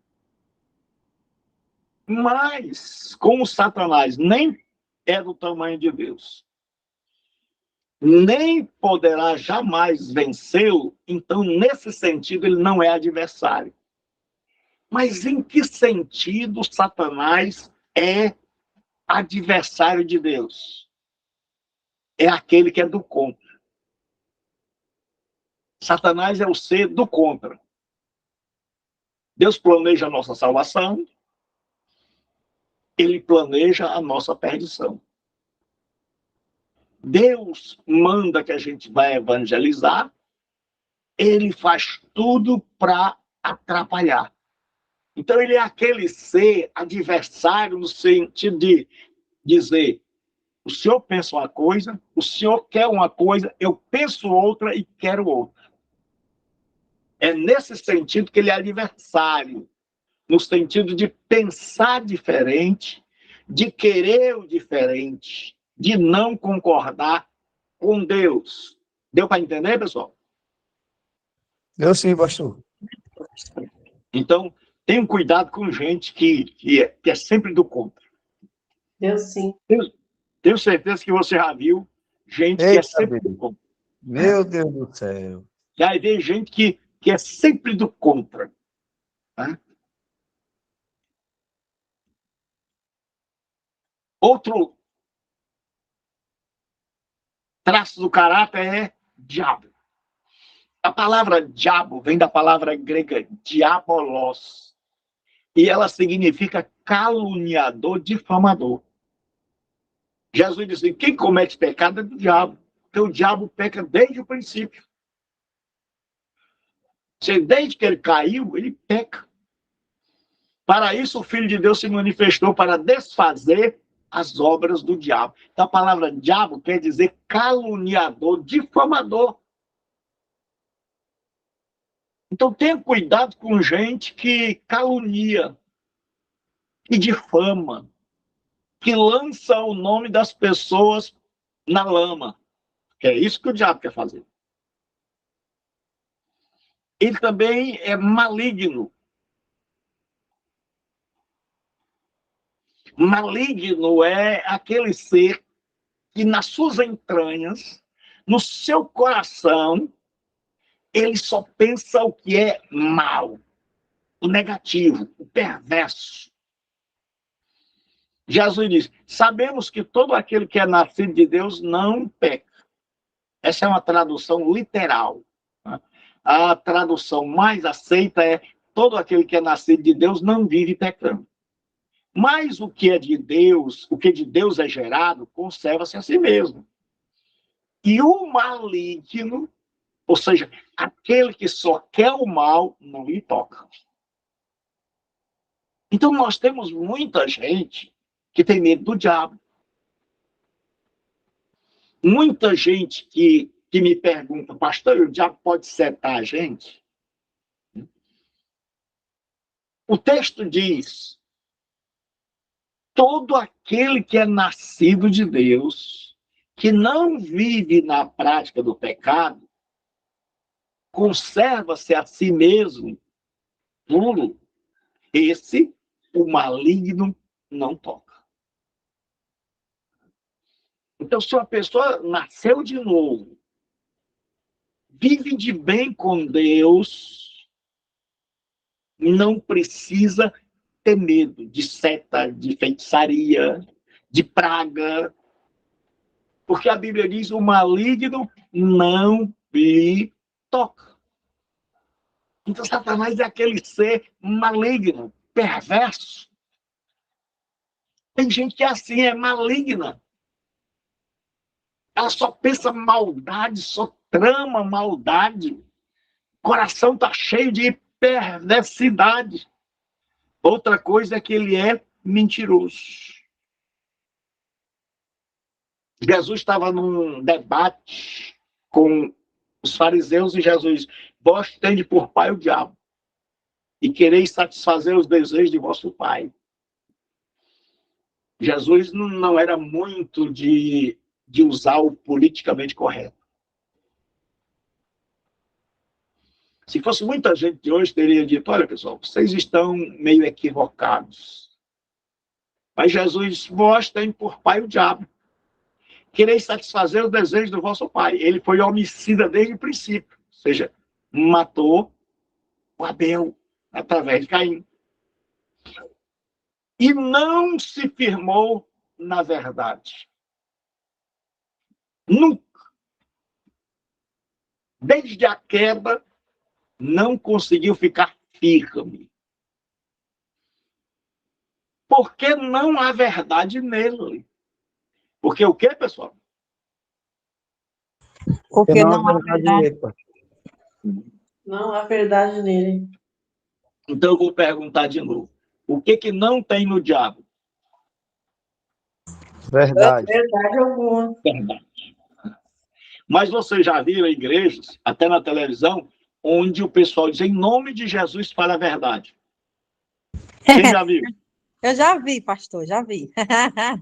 Speaker 1: Mas, como Satanás nem é do tamanho de Deus, nem poderá jamais vencê-lo, então, nesse sentido, ele não é adversário. Mas em que sentido Satanás é adversário de Deus? É aquele que é do contra. Satanás é o ser do contra. Deus planeja a nossa salvação, ele planeja a nossa perdição. Deus manda que a gente vai evangelizar, ele faz tudo para atrapalhar. Então ele é aquele ser adversário no sentido de dizer: o senhor pensa uma coisa, o senhor quer uma coisa, eu penso outra e quero outra. É nesse sentido que ele é adversário, no sentido de pensar diferente, de querer o diferente, de não concordar com Deus. Deu para entender, pessoal?
Speaker 4: Eu sim, pastor.
Speaker 1: Então, tenham cuidado com gente que é sempre do contra.
Speaker 5: Eu sim.
Speaker 1: Tenho certeza que você já viu gente que é
Speaker 4: Eita,
Speaker 1: sempre do
Speaker 4: Deus.
Speaker 1: contra.
Speaker 4: Meu Deus do céu.
Speaker 1: Já vê gente que é sempre do contra. Né? Outro traço do caráter é diabo. A palavra diabo vem da palavra grega diabolos. E ela significa caluniador, difamador. Jesus disse: quem comete pecado é do diabo. Porque o diabo peca desde o princípio. Desde que ele caiu, ele peca. Para isso, o Filho de Deus se manifestou para desfazer as obras do diabo. Então, a palavra diabo quer dizer caluniador, difamador. Então, tenha cuidado com gente que calunia, que difama, que lança o nome das pessoas na lama. Que é isso que o diabo quer fazer. Ele também é maligno. Maligno é aquele ser que nas suas entranhas, no seu coração, ele só pensa o que é mal, o negativo, o perverso. Jesus diz: sabemos que todo aquele que é nascido de Deus não peca. Essa é uma tradução literal. A tradução mais aceita é: todo aquele que é nascido de Deus não vive pecando. Mas o que é de Deus, o que de Deus é gerado, conserva-se a si mesmo. E o maligno, ou seja, aquele que só quer o mal, não lhe toca. Então nós temos muita gente que tem medo do diabo. Muita gente que me pergunta, pastor, o diabo pode setar a gente? O texto diz, todo aquele que é nascido de Deus, que não vive na prática do pecado, conserva-se a si mesmo puro. Esse, o maligno não toca. Então, se uma pessoa nasceu de novo, vive de bem com Deus, não precisa ter medo de seta, de feitiçaria, de praga, porque a Bíblia diz, o maligno não lhe toca. Então, Satanás é aquele ser maligno, perverso. Tem gente que é assim, é maligna. Ela só pensa maldade, só trama maldade. O coração está cheio de perversidade. Outra coisa é que ele é mentiroso. Jesus estava num debate com os fariseus e Jesus, vós tendes por pai o diabo e quereis satisfazer os desejos de vosso pai. Jesus não era muito de usar o politicamente correto. Se fosse muita gente de hoje, teria dito, olha, pessoal, vocês estão meio equivocados. Mas Jesus, vós tendes por pai o diabo. Quereis satisfazer os desejos do vosso pai. Ele foi homicida desde o princípio. Ou seja, matou o Abel através de Caim. E não se firmou na verdade. Nunca. Desde a queda, não conseguiu ficar firme. Porque não há verdade nele. Porque o quê, pessoal?
Speaker 3: Porque não há
Speaker 4: verdade
Speaker 3: verdade.
Speaker 4: nele, pastor.
Speaker 5: Não há verdade nele.
Speaker 1: Então eu vou perguntar de novo. O que não tem no diabo?
Speaker 4: Verdade.
Speaker 5: Verdade alguma.
Speaker 1: Verdade. Mas vocês já viram igrejas, até na televisão, onde o pessoal diz, em nome de Jesus, fala a verdade. Quem já viu?
Speaker 3: Eu já vi, pastor, já vi.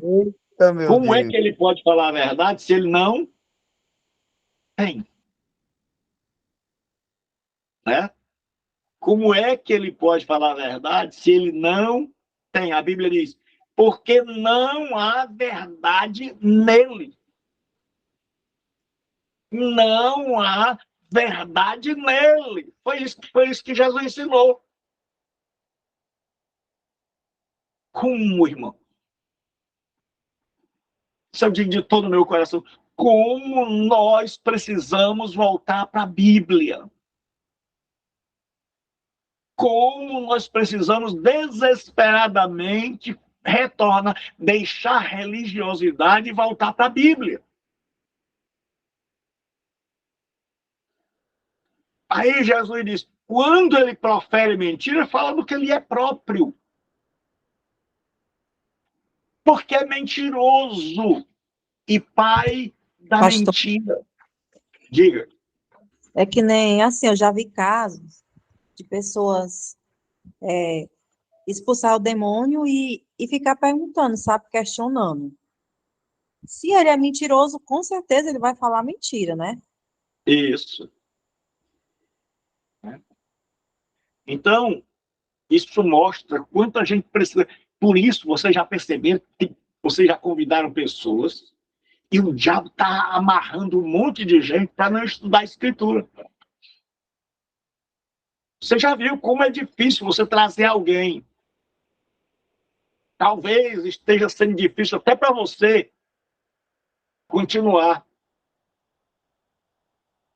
Speaker 4: Eita, meu
Speaker 1: Como é
Speaker 4: Deus.
Speaker 1: que ele pode falar a verdade se ele não tem? Né? Como é que ele pode falar a verdade se ele não tem? A Bíblia diz, porque não há verdade nele. Não há verdade nele. Foi isso que Jesus ensinou. Como, irmão? Isso eu digo de todo o meu coração. Como nós precisamos voltar para a Bíblia. Como nós precisamos desesperadamente retornar, deixar a religiosidade e voltar para a Bíblia. Aí Jesus diz, quando ele profere mentira, fala do que ele é próprio. Porque é mentiroso e pai da
Speaker 3: Pastor.
Speaker 1: mentira. Diga.
Speaker 3: É que nem assim, eu já vi casos de pessoas expulsar o demônio e ficar perguntando, sabe, questionando. Se ele é mentiroso, com certeza ele vai falar mentira, né?
Speaker 1: Isso. Então, isso mostra quanta gente precisa. Por isso, vocês já perceberam, vocês já convidaram pessoas e o diabo está amarrando um monte de gente para não estudar a Escritura. Você já viu como é difícil você trazer alguém. Talvez esteja sendo difícil até para você continuar.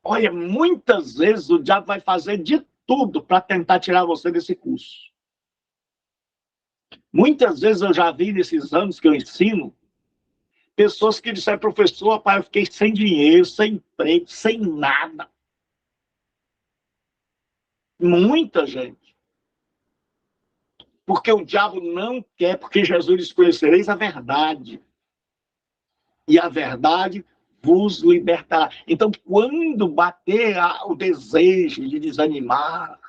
Speaker 1: Olha, muitas vezes o diabo vai fazer de tudo para tentar tirar você desse curso. Muitas vezes eu já vi nesses anos que eu ensino, pessoas que disseram, professor, pai, eu fiquei sem dinheiro, sem emprego, sem nada. Muita gente. Porque o diabo não quer, porque Jesus diz, conhecereis a verdade. E a verdade vos libertará. Então, quando bater o desejo de desanimar,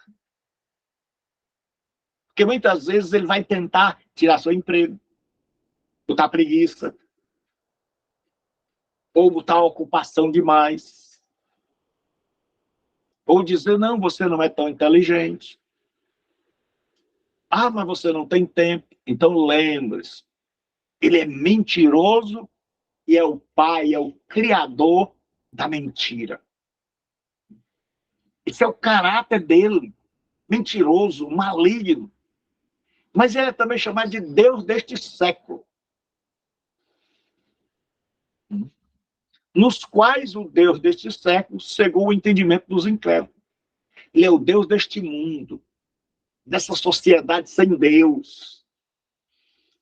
Speaker 1: porque muitas vezes ele vai tentar tirar seu emprego, botar preguiça, ou botar ocupação demais, ou dizer, não, você não é tão inteligente. Ah, mas você não tem tempo. Então lembre-se, ele é mentiroso e é o pai, é o criador da mentira. Esse é o caráter dele, mentiroso, maligno. Mas ele é também chamado de Deus deste século, nos quais o Deus deste século cegou o entendimento dos incrédulos. Ele é o Deus deste mundo, dessa sociedade sem Deus,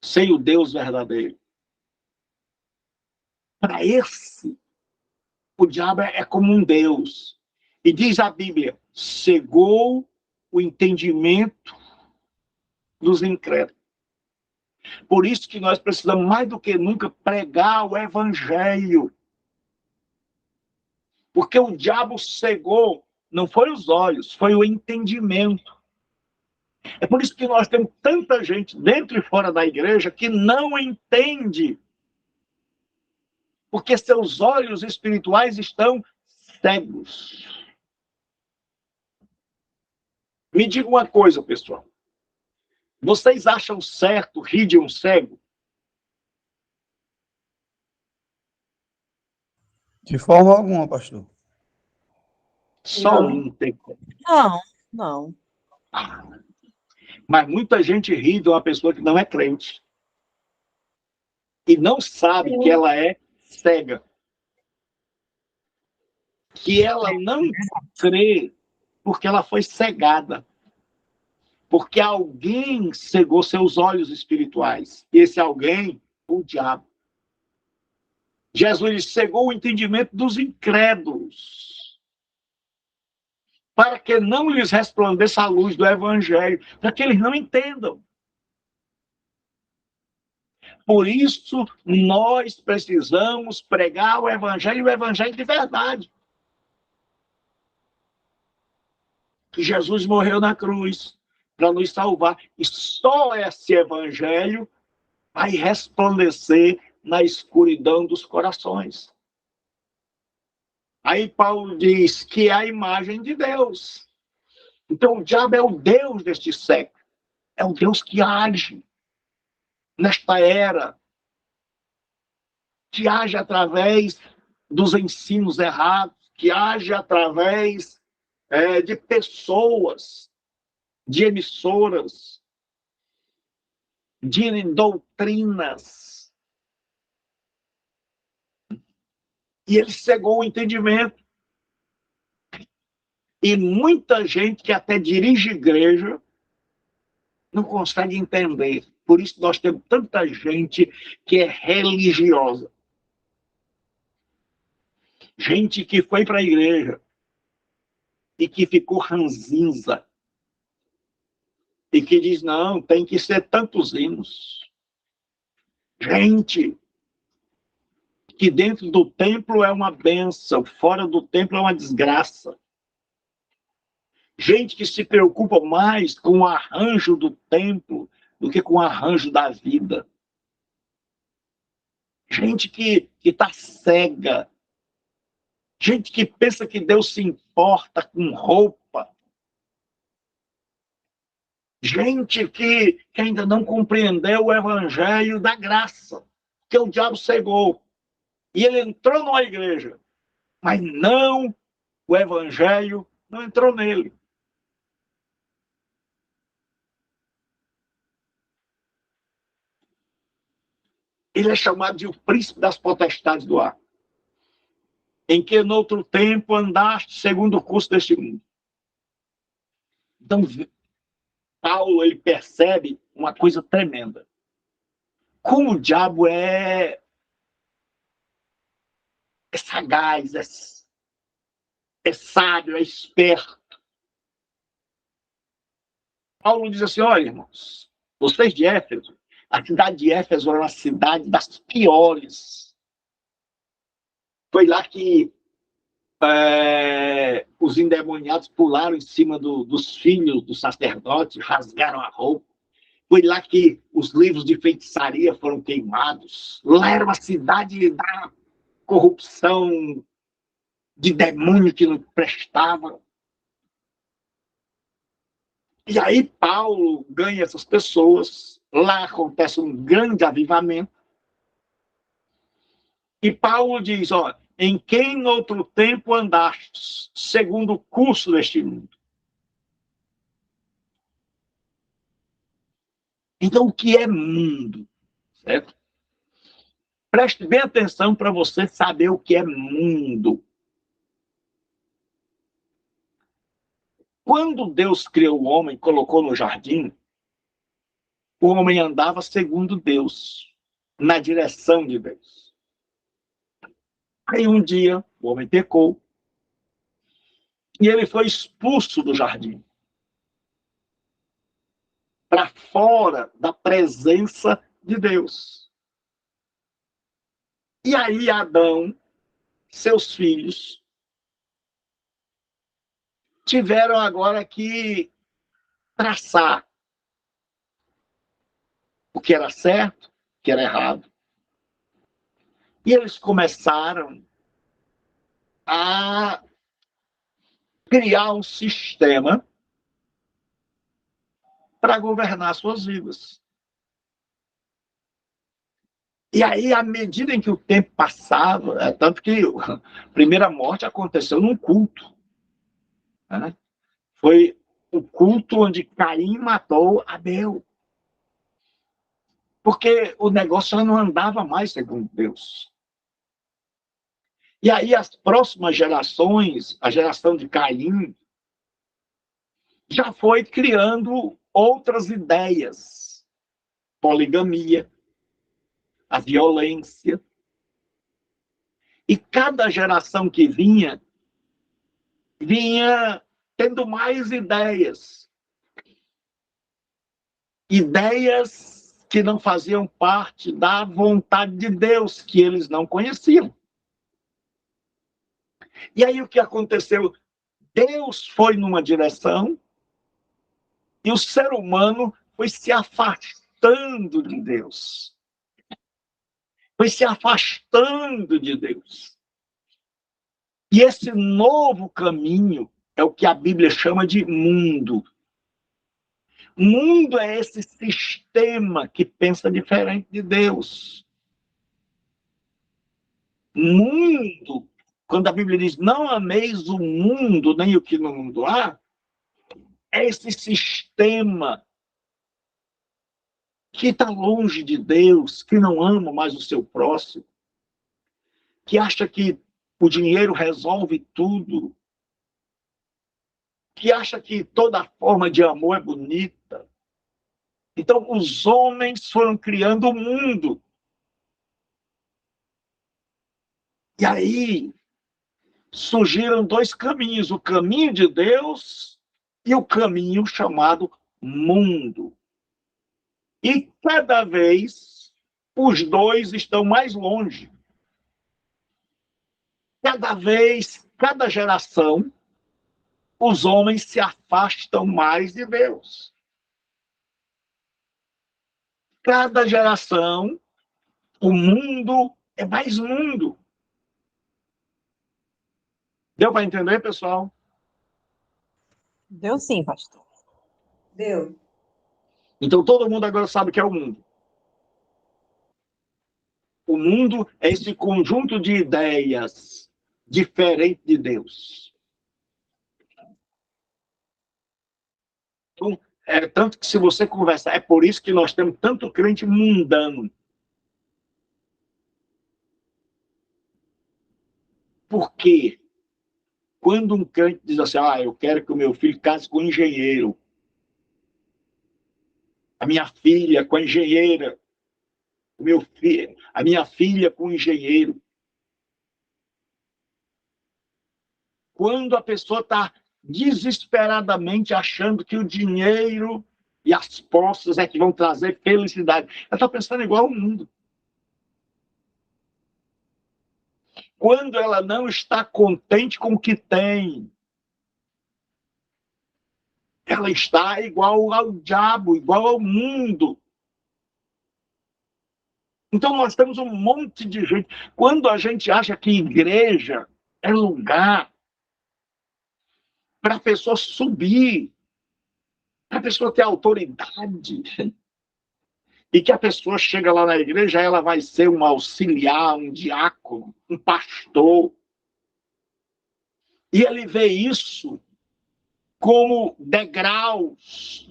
Speaker 1: sem o Deus verdadeiro. Para esse, o diabo é como um Deus. E diz a Bíblia, cegou o entendimento dos incrédulos. Por isso que nós precisamos, mais do que nunca, pregar o evangelho. Porque o diabo cegou, não foi os olhos, foi o entendimento. É por isso que nós temos tanta gente dentro e fora da igreja que não entende. Porque seus olhos espirituais estão cegos. Me diga uma coisa, pessoal. Vocês acham certo rir de um cego?
Speaker 4: De forma alguma, pastor.
Speaker 1: Só
Speaker 5: Não.
Speaker 1: um tem como.
Speaker 3: Não, não.
Speaker 1: Mas muita gente ri de uma pessoa que não é crente. E não sabe que ela é cega. Que ela não crê porque ela foi cegada. Porque alguém cegou seus olhos espirituais. E esse alguém, o diabo. Jesus cegou o entendimento dos incrédulos, para que não lhes resplandeça a luz do evangelho, para que eles não entendam. Por isso, nós precisamos pregar o evangelho de verdade. Que Jesus morreu na cruz para nos salvar. E só esse evangelho vai resplandecer na escuridão dos corações. Aí Paulo diz que é a imagem de Deus. Então o diabo é o Deus deste século. É o Deus que age nesta era. Que age através dos ensinos errados. Que age através de pessoas, de emissoras, de doutrinas. E ele cegou o entendimento. E muita gente que até dirige igreja não consegue entender. Por isso nós temos tanta gente que é religiosa. Gente que foi para a igreja e que ficou ranzinza. E que diz, não, tem que ser tantos hinos. Gente que dentro do templo é uma bênção, fora do templo é uma desgraça. Gente que se preocupa mais com o arranjo do templo do que com o arranjo da vida. Gente que está cega. Gente que pensa que Deus se importa com roupa. Gente que ainda não compreendeu o evangelho da graça, que o diabo cegou. E ele entrou numa igreja, mas não, o evangelho não entrou nele. Ele é chamado de o príncipe das potestades do ar. Em que, no outro tempo, andaste segundo o curso deste mundo. Então, Paulo ele percebe uma coisa tremenda. Como o diabo é sagaz, é sábio, é esperto. Paulo diz assim, olha, irmãos, vocês de Éfeso, a cidade de Éfeso era uma cidade das piores. Foi lá que os endemoniados pularam em cima dos filhos do sacerdote, rasgaram a roupa. Foi lá que os livros de feitiçaria foram queimados. Lá era uma cidade da corrupção, de demônio que não prestava. E aí Paulo ganha essas pessoas. Lá acontece um grande avivamento. E Paulo diz, ó, em quem em outro tempo andastes, segundo o curso deste mundo. Então, o que é mundo? Certo? Preste bem atenção para você saber o que é mundo. Quando Deus criou o homem, colocou no jardim, o homem andava segundo Deus, na direção de Deus. Aí um dia, o homem pecou, e ele foi expulso do jardim, para fora da presença de Deus. E aí Adão, seus filhos, tiveram agora que traçar o que era certo, o que era errado. E eles começaram a criar um sistema para governar suas vidas. E aí, à medida em que o tempo passava, tanto que a primeira morte aconteceu num culto. Né? Foi o culto onde Caim matou Abel. Porque o negócio já não andava mais segundo Deus. E aí as próximas gerações, a geração de Caim, já foi criando outras ideias. Poligamia, a violência. E cada geração que vinha tendo mais ideias. Ideias que não faziam parte da vontade de Deus, que eles não conheciam. E aí o que aconteceu? Deus foi numa direção e o ser humano foi se afastando de Deus. Foi se afastando de Deus. E esse novo caminho é o que a Bíblia chama de mundo. Mundo é esse sistema que pensa diferente de Deus. Mundo, quando a Bíblia diz não ameis o mundo, nem o que no mundo há, é esse sistema que está longe de Deus, que não ama mais o seu próximo, que acha que o dinheiro resolve tudo, que acha que toda forma de amor é bonita. Então, os homens foram criando o mundo. E aí surgiram dois caminhos, o caminho de Deus e o caminho chamado mundo. E cada vez os dois estão mais longe. Cada vez, cada geração, os homens se afastam mais de Deus. Cada geração, o mundo é mais mundo. Deu para entender, pessoal?
Speaker 3: Deu sim, pastor.
Speaker 5: Deu.
Speaker 1: Então todo mundo agora sabe o que é o mundo. O mundo é esse conjunto de ideias diferente de Deus. Então, tanto que se você conversar, é por isso que nós temos tanto crente mundano. Por quê? Quando um crente diz assim, eu quero que o meu filho case com um engenheiro, A minha filha com a engenheira, a minha filha com o engenheiro. Quando a pessoa está desesperadamente achando que o dinheiro e as posses é que vão trazer felicidade, ela está pensando igual ao mundo. Quando ela não está contente com o que tem, ela está igual ao diabo, igual ao mundo. Então nós temos um monte de gente. Quando a gente acha que igreja é lugar para a pessoa subir, para a pessoa ter autoridade, e que a pessoa chega lá na igreja, ela vai ser um auxiliar, um diácono, um pastor, e ele vê isso como degraus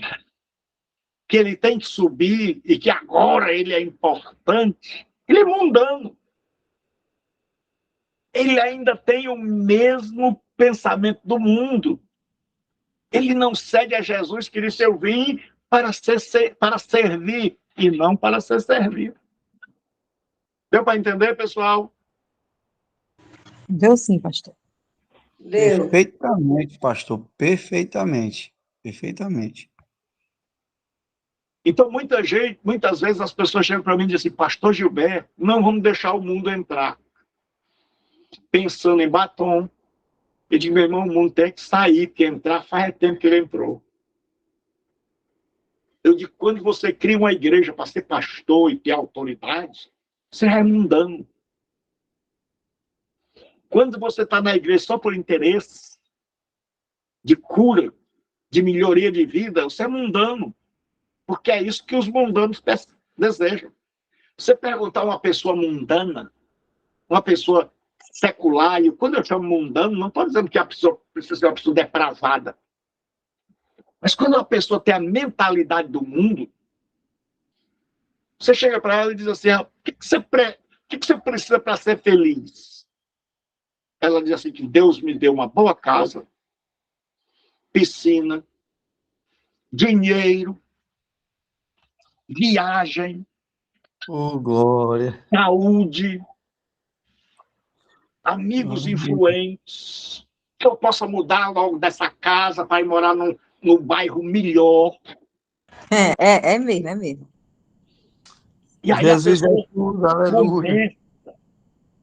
Speaker 1: que ele tem que subir e que agora ele é importante. Ele é mundano. Ele ainda tem o mesmo pensamento do mundo. Ele não segue a Jesus, que disse: eu vim para servir e não para ser servido. Deu para entender, pessoal?
Speaker 3: Deu sim, pastor.
Speaker 5: Deu.
Speaker 4: Perfeitamente, pastor. Perfeitamente. Perfeitamente.
Speaker 1: Então, muitas vezes as pessoas chegam para mim e dizem assim: pastor Gilberto, não vamos deixar o mundo entrar. Pensando em batom, eu digo: meu irmão, o mundo tem que sair, porque entrar faz tempo que ele entrou. Eu digo: quando você cria uma igreja para ser pastor e ter autoridade, você é mundano. Quando você está na igreja só por interesse de cura, de melhoria de vida, você é mundano. Porque é isso que os mundanos desejam. Você perguntar a uma pessoa mundana, uma pessoa secular, e quando eu chamo mundano, não estou dizendo que a pessoa precisa ser uma pessoa depravada. Mas quando uma pessoa tem a mentalidade do mundo, você chega para ela e diz assim: o que você precisa para ser feliz? Ela diz assim: que Deus me deu uma boa casa, piscina, dinheiro, viagem,
Speaker 4: Oh, glória.
Speaker 1: saúde, amigos influentes, que eu possa mudar logo dessa casa para ir morar num bairro melhor.
Speaker 3: É mesmo, é mesmo.
Speaker 1: E aí a
Speaker 4: Jesus é
Speaker 1: pessoa
Speaker 4: tudo, aleluia.
Speaker 1: começa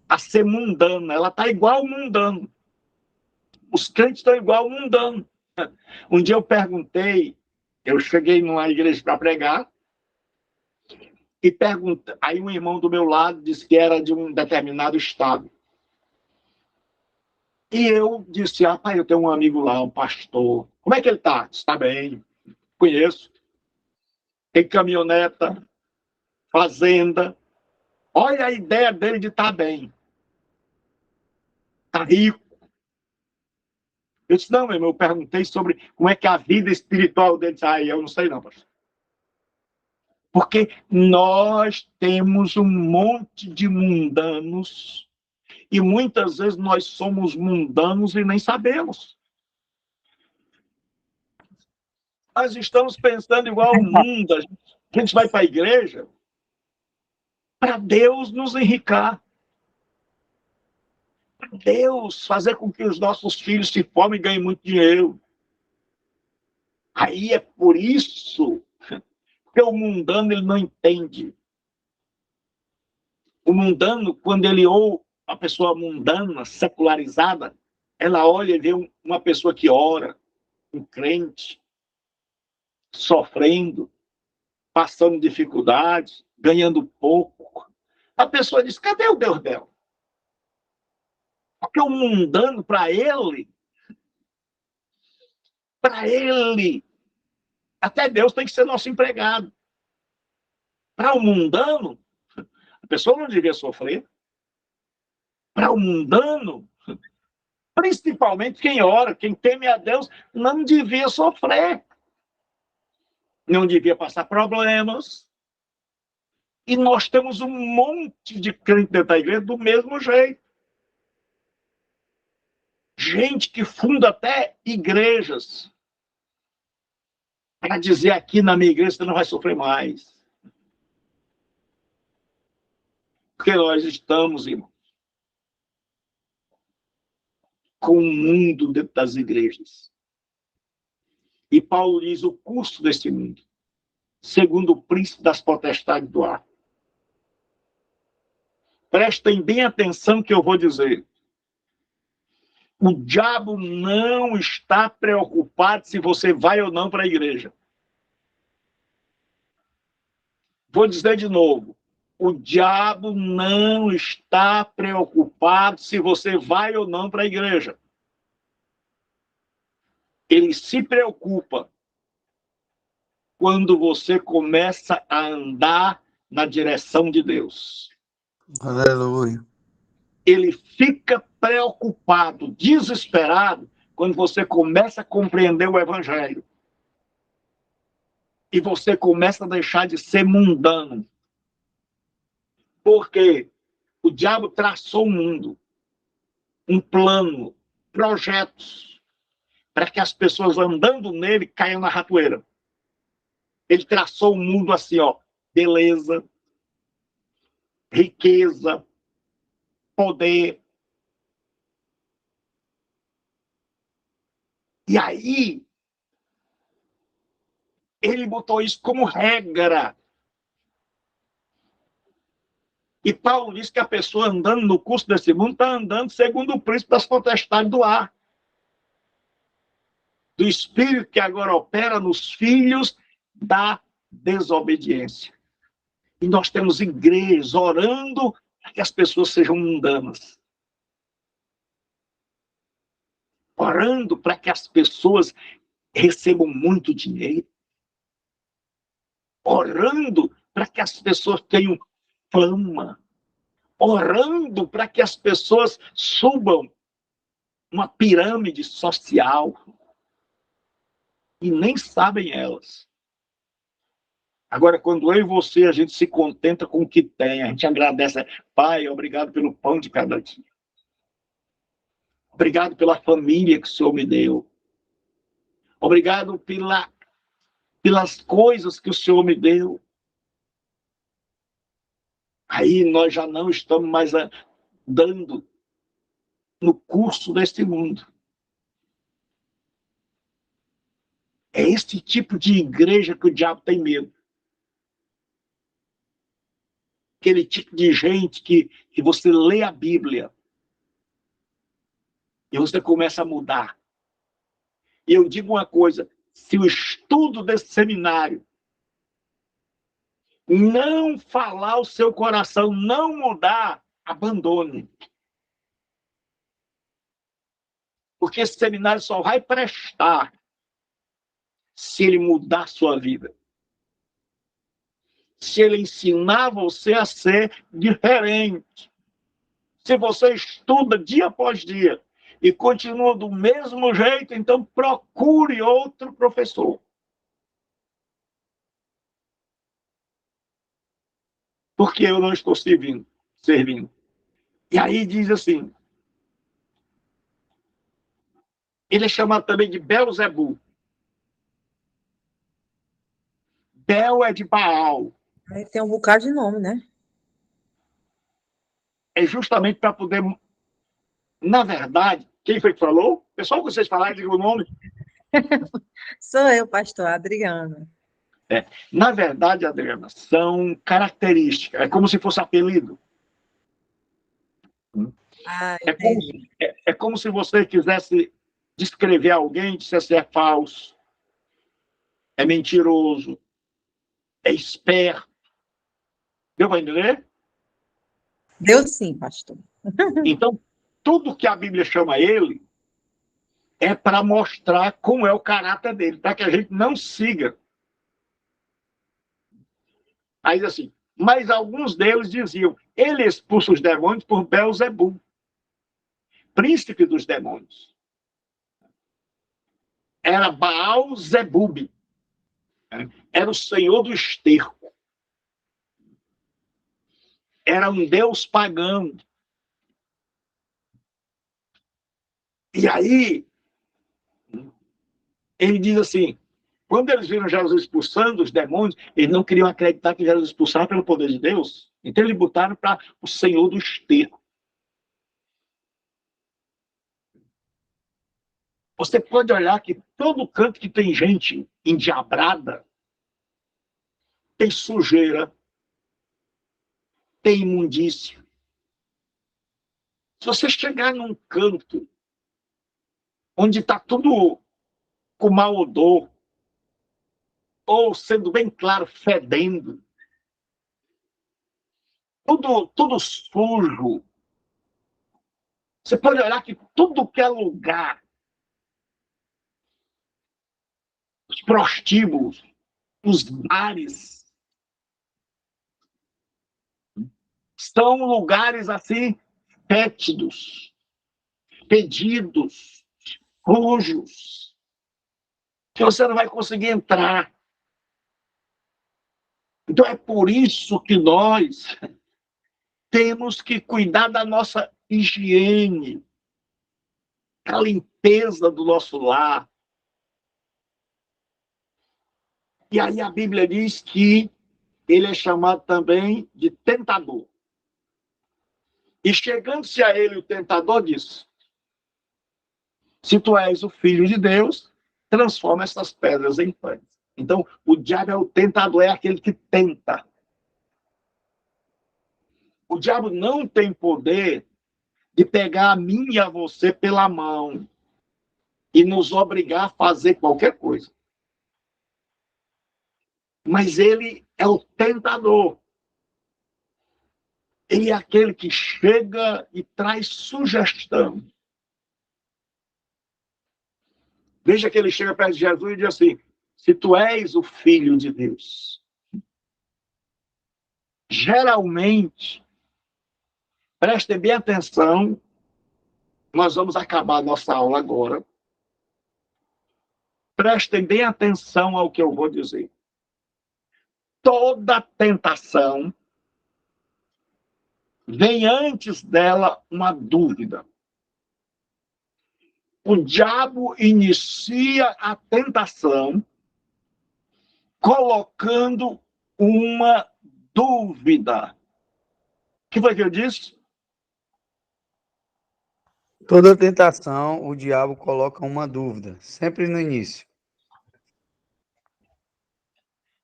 Speaker 1: a ser mundana, ela está igual ao mundano. Os crentes estão igual ao mundano. Um dia eu perguntei, eu cheguei numa igreja para pregar, e perguntei, aí um irmão do meu lado disse que era de um determinado estado. E eu disse: pai, eu tenho um amigo lá, um pastor. Como é que ele está? Está bem, conheço. Tem caminhoneta, fazenda. Olha a ideia dele de estar bem. Está rico. Eu disse: não, meu irmão, eu perguntei sobre como é que é a vida espiritual dele. Eu não sei não, pastor. Porque nós temos um monte de mundanos e muitas vezes nós somos mundanos e nem sabemos. Nós estamos pensando igual ao mundo. A gente vai para a igreja para Deus nos enricar. Para Deus fazer com que os nossos filhos se formem e ganhem muito dinheiro. Aí é por isso que o mundano ele não entende. O mundano, quando ele ouve a pessoa mundana, secularizada, ela olha e vê uma pessoa que ora, um crente, sofrendo, passando dificuldades, ganhando pouco. A pessoa diz: cadê o Deus dela? Porque o mundano, para ele, até Deus tem que ser nosso empregado. Para o mundano, a pessoa não devia sofrer. Para o mundano, principalmente quem ora, quem teme a Deus, não devia sofrer. Não devia passar problemas. E nós temos um monte de crente dentro da igreja do mesmo jeito. Gente que funda até igrejas para dizer aqui na minha igreja você não vai sofrer mais. Porque nós estamos, irmão, com o mundo dentro das igrejas. E Paulo diz o curso deste mundo, segundo o príncipe das potestades do ar. Prestem bem atenção que eu vou dizer. O diabo não está preocupado se você vai ou não para a igreja. Vou dizer de novo. O diabo não está preocupado se você vai ou não para a igreja. Ele se preocupa quando você começa a andar na direção de Deus.
Speaker 4: Aleluia.
Speaker 1: Ele fica preocupado, desesperado, quando você começa a compreender o evangelho. E você começa a deixar de ser mundano. Porque o diabo traçou um mundo, um plano, projetos, para que as pessoas andando nele caiam na ratoeira. Ele traçou um mundo assim, ó, beleza, riqueza, poder. E aí, ele botou isso como regra. E Paulo diz que a pessoa andando no curso desse mundo está andando segundo o príncipe das potestades do ar. Do espírito que agora opera nos filhos da desobediência. E nós temos igrejas orando para que as pessoas sejam mundanas. Orando para que as pessoas recebam muito dinheiro. Orando para que as pessoas tenham fama. Orando para que as pessoas subam uma pirâmide social. E nem sabem elas. Agora, quando eu e você, a gente se contenta com o que tem, a gente agradece. Pai, obrigado pelo pão de cada dia. Obrigado pela família que o Senhor me deu. Obrigado pelas coisas que o Senhor me deu. Aí nós já não estamos mais dando no curso deste mundo. É esse tipo de igreja que o diabo tem medo. Aquele tipo de gente que você lê a Bíblia e você começa a mudar. E eu digo uma coisa, se o estudo desse seminário não falar o seu coração, não mudar, abandone. Porque esse seminário só vai prestar se ele mudar sua vida. Se ele ensinar você a ser diferente. Se você estuda dia após dia e continua do mesmo jeito, então procure outro professor. Porque eu não estou servindo. E aí diz assim, ele é chamado também de Belzebu. Bel é de Baal.
Speaker 3: Aí tem um bocado de nome, né?
Speaker 1: É justamente para poder... Na verdade, quem foi que falou? Pessoal, que vocês falaram, diga o nome.
Speaker 3: Sou eu, pastor Adriana.
Speaker 1: Na verdade, Adriana, são características. É como se fosse apelido.
Speaker 3: Ah,
Speaker 1: É é como se você quisesse descrever alguém e dissesse é falso, é mentiroso, é esperto. Deu para entender?
Speaker 3: Deu sim, pastor.
Speaker 1: Então, tudo que a Bíblia chama ele é para mostrar como é o caráter dele, para que a gente não siga. Aí, assim, mas alguns deles diziam, ele expulsa os demônios por Belzebu, príncipe dos demônios. Era Baal-Zebub, era o senhor do esterco. Era um deus pagão. E aí, ele diz assim, Quando eles viram Jesus expulsando os demônios, eles não queriam acreditar que Jesus expulsava pelo poder de Deus. Então eles botaram para o Senhor do esterco. Você pode olhar que todo canto que tem gente endiabrada, tem sujeira, tem imundícia. Se você chegar num canto onde está tudo com mau odor, ou sendo bem claro, fedendo, tudo sujo, você pode olhar que tudo que é lugar, os prostíbulos, os bares, são lugares assim, fétidos, fedidos, sujos, que você não vai conseguir entrar. Então é por isso que nós temos que cuidar da nossa higiene, da limpeza do nosso lar. E aí a Bíblia diz que ele é chamado também de tentador. E chegando-se a ele, o tentador disse: se tu és o filho de Deus, transforma essas pedras em pães. Então, o diabo é o tentador, é aquele que tenta. O diabo não tem poder de pegar a mim e a você pela mão e nos obrigar a fazer qualquer coisa. Mas ele é o tentador. Ele é aquele que chega e traz sugestão. Veja que ele chega perto de Jesus e diz assim: se tu és o filho de Deus. Geralmente, prestem bem atenção, nós vamos acabar a nossa aula agora. Prestem bem atenção ao que eu vou dizer. Toda tentação vem antes dela uma dúvida. O diabo inicia a tentação colocando uma dúvida. O que foi que eu disse?
Speaker 4: Toda tentação, o diabo coloca uma dúvida, sempre no início.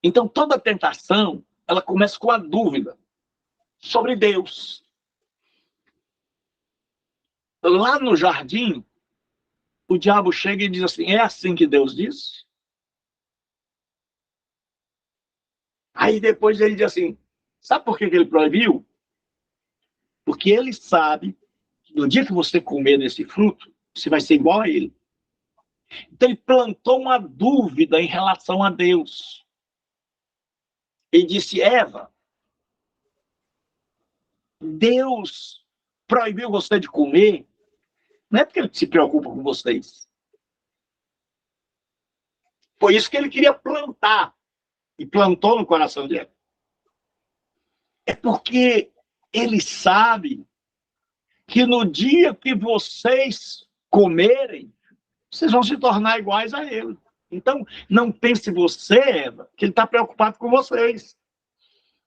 Speaker 1: Então, toda tentação, ela começa com a dúvida sobre Deus. Lá no jardim, o diabo chega e diz assim: é assim que Deus disse? Aí depois ele diz assim: sabe por que ele proibiu? Porque ele sabe que no dia que você comer desse fruto, você vai ser igual a ele. Então ele plantou uma dúvida em relação a Deus. Ele disse: Eva, Deus proibiu você de comer, não é porque ele se preocupa com vocês. Foi isso que ele queria plantar, e plantou no coração de Eva. É porque ele sabe que no dia que vocês comerem, vocês vão se tornar iguais a ele. Então, não pense você, Eva, que ele está preocupado com vocês.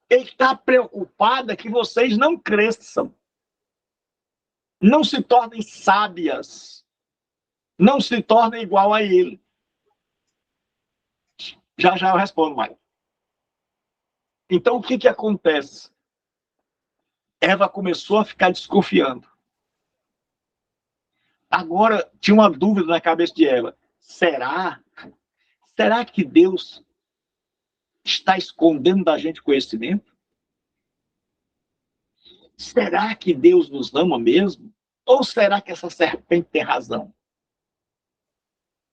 Speaker 1: Ele está preocupado que vocês não cresçam, não se tornem sábias, não se tornem igual a ele. Já eu respondo mais. Então, o que acontece? Eva começou a ficar desconfiando. Agora, tinha uma dúvida na cabeça de Eva. Será que Deus está escondendo da gente conhecimento? Será que Deus nos ama mesmo? Ou será que essa serpente tem razão?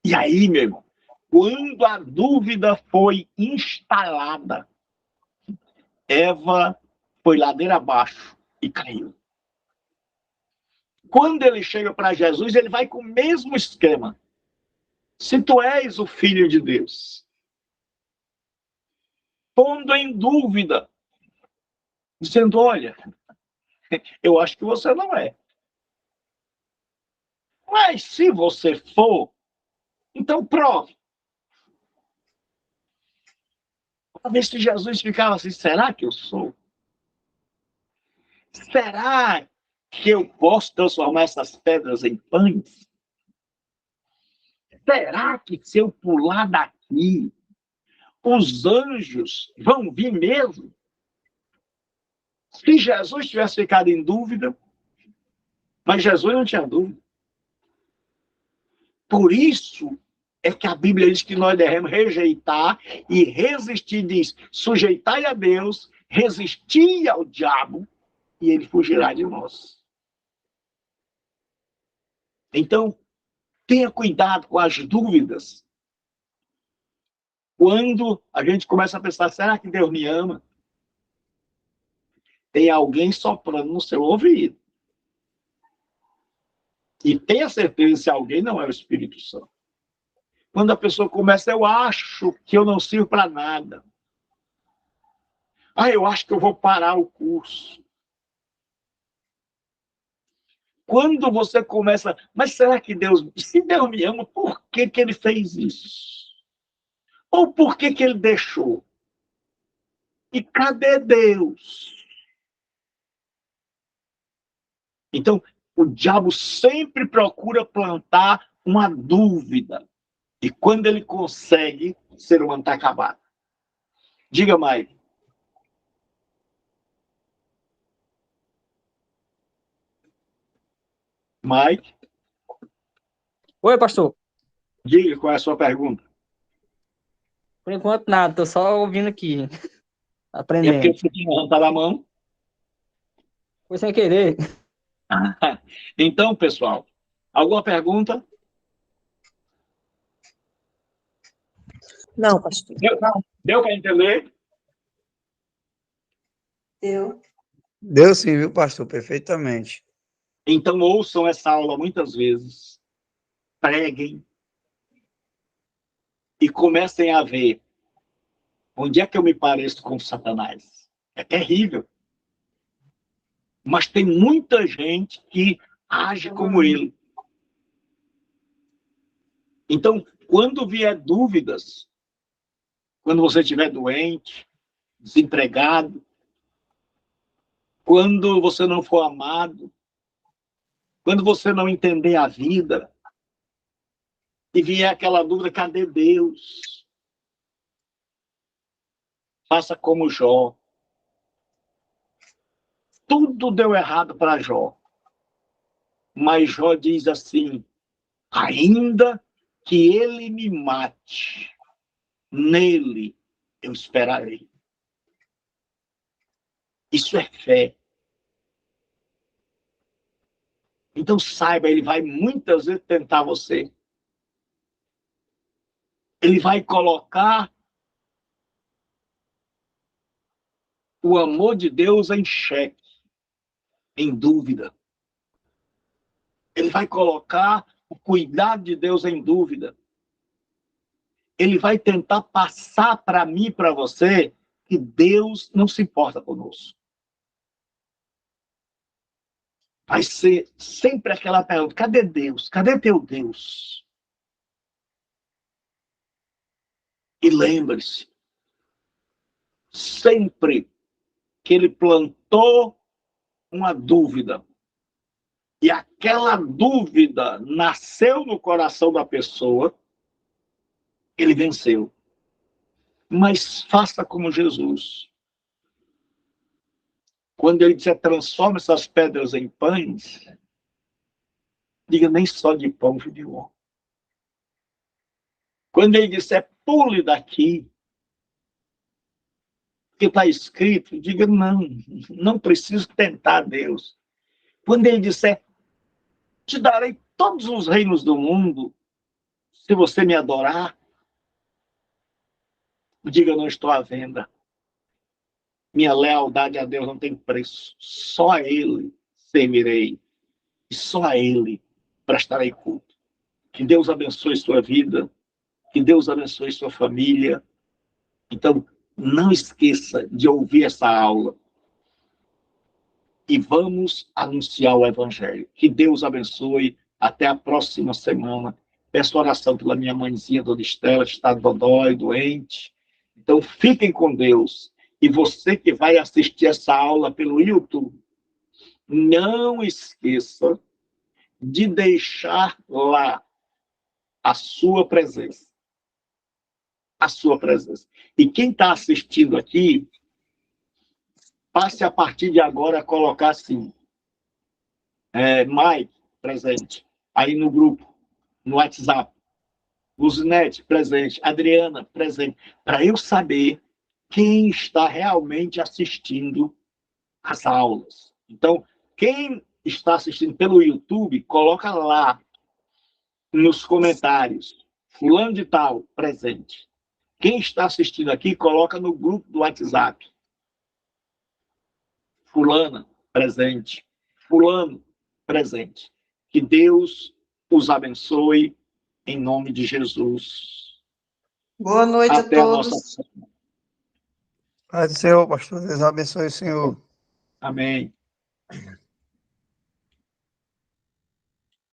Speaker 1: E aí, meu irmão, quando a dúvida foi instalada, Eva foi ladeira abaixo e caiu. Quando ele chega para Jesus, ele vai com o mesmo esquema. Se tu és o filho de Deus, pondo em dúvida, dizendo: olha, eu acho que você não é. Mas se você for, então prove. Toda vez que Jesus ficava assim, será que eu sou? Será que eu posso transformar essas pedras em pães? Será que se eu pular daqui, os anjos vão vir mesmo? Se Jesus tivesse ficado em dúvida, mas Jesus não tinha dúvida. Por isso é que a Bíblia diz que nós devemos rejeitar e resistir, diz, sujeitai a Deus, resistir ao diabo, e ele fugirá de nós. Então, tenha cuidado com as dúvidas. Quando a gente começa a pensar, será que Deus me ama? Tem alguém soprando no seu ouvido. E tenha certeza se alguém não é o Espírito Santo. Quando a pessoa começa, eu acho que eu não sirvo para nada. Eu acho que eu vou parar o curso. Quando você começa, mas será que Deus, se Deus me ama, por que ele fez isso? Ou por que ele deixou? E cadê Deus? Então, o diabo sempre procura plantar uma dúvida. E quando ele consegue, o ser humano está acabado. Diga, Mike. Mike?
Speaker 2: Oi, pastor.
Speaker 1: Diga qual é a sua pergunta.
Speaker 2: Por enquanto, nada. Tô só ouvindo aqui.
Speaker 1: É porque
Speaker 2: Aprendendo.
Speaker 1: você tinha levantado a mão?
Speaker 2: Foi sem querer.
Speaker 1: Então, pessoal, alguma pergunta?
Speaker 3: Não, pastor.
Speaker 1: Deu para entender?
Speaker 5: Eu.
Speaker 4: Deu sim, viu, pastor? Perfeitamente.
Speaker 1: Então, ouçam essa aula muitas vezes. Preguem. E comecem a ver onde é que eu me pareço com Satanás. É terrível. Mas tem muita gente que age como ele. Então, quando vier dúvidas, quando você estiver doente, desempregado, quando você não for amado, quando você não entender a vida, e vier aquela dúvida, cadê Deus? Faça como Jó. Tudo deu errado para Jó. Mas Jó diz assim, ainda que ele me mate, nele eu esperarei. Isso é fé. Então saiba, ele vai muitas vezes tentar você. Ele vai colocar o amor de Deus em xeque, em dúvida. Ele vai colocar o cuidado de Deus em dúvida. Ele vai tentar passar para mim e para você que Deus não se importa conosco. Vai ser sempre aquela pergunta, cadê Deus? Cadê teu Deus? E lembre-se, sempre que ele plantou uma dúvida, e aquela dúvida nasceu no coração da pessoa, ele venceu. Mas faça como Jesus. Quando ele disser, transforma essas pedras em pães, diga, nem só de pão viverão. Quando ele disser, pule daqui, que está escrito, diga, não preciso tentar Deus. Quando ele disser, te darei todos os reinos do mundo, se você me adorar, diga, não estou à venda. Minha lealdade a Deus não tem preço. Só a Ele servirei. E só a Ele prestarei culto. Que Deus abençoe sua vida. Que Deus abençoe sua família. Então, não esqueça de ouvir essa aula. E vamos anunciar o Evangelho. Que Deus abençoe. Até a próxima semana. Peço oração pela minha mãezinha, Dona Estela, que está dodói, doente. Então, fiquem com Deus. E você que vai assistir essa aula pelo YouTube, não esqueça de deixar lá a sua presença. A sua presença. E quem está assistindo aqui, passe a partir de agora a colocar assim, Mike, presente, aí no grupo, no WhatsApp. Luzinete, presente. Adriana, presente. Para eu saber quem está realmente assistindo às aulas. Então, quem está assistindo pelo YouTube, coloca lá nos comentários, fulano de tal, presente. Quem está assistindo aqui, coloca no grupo do WhatsApp. Fulana, presente. Fulano, presente. Que Deus os abençoe em nome de Jesus.
Speaker 5: Boa noite
Speaker 1: Até
Speaker 5: a
Speaker 1: a
Speaker 5: todos.
Speaker 1: nossa.
Speaker 4: Pai do Senhor, pastor, Deus abençoe o senhor.
Speaker 1: Amém.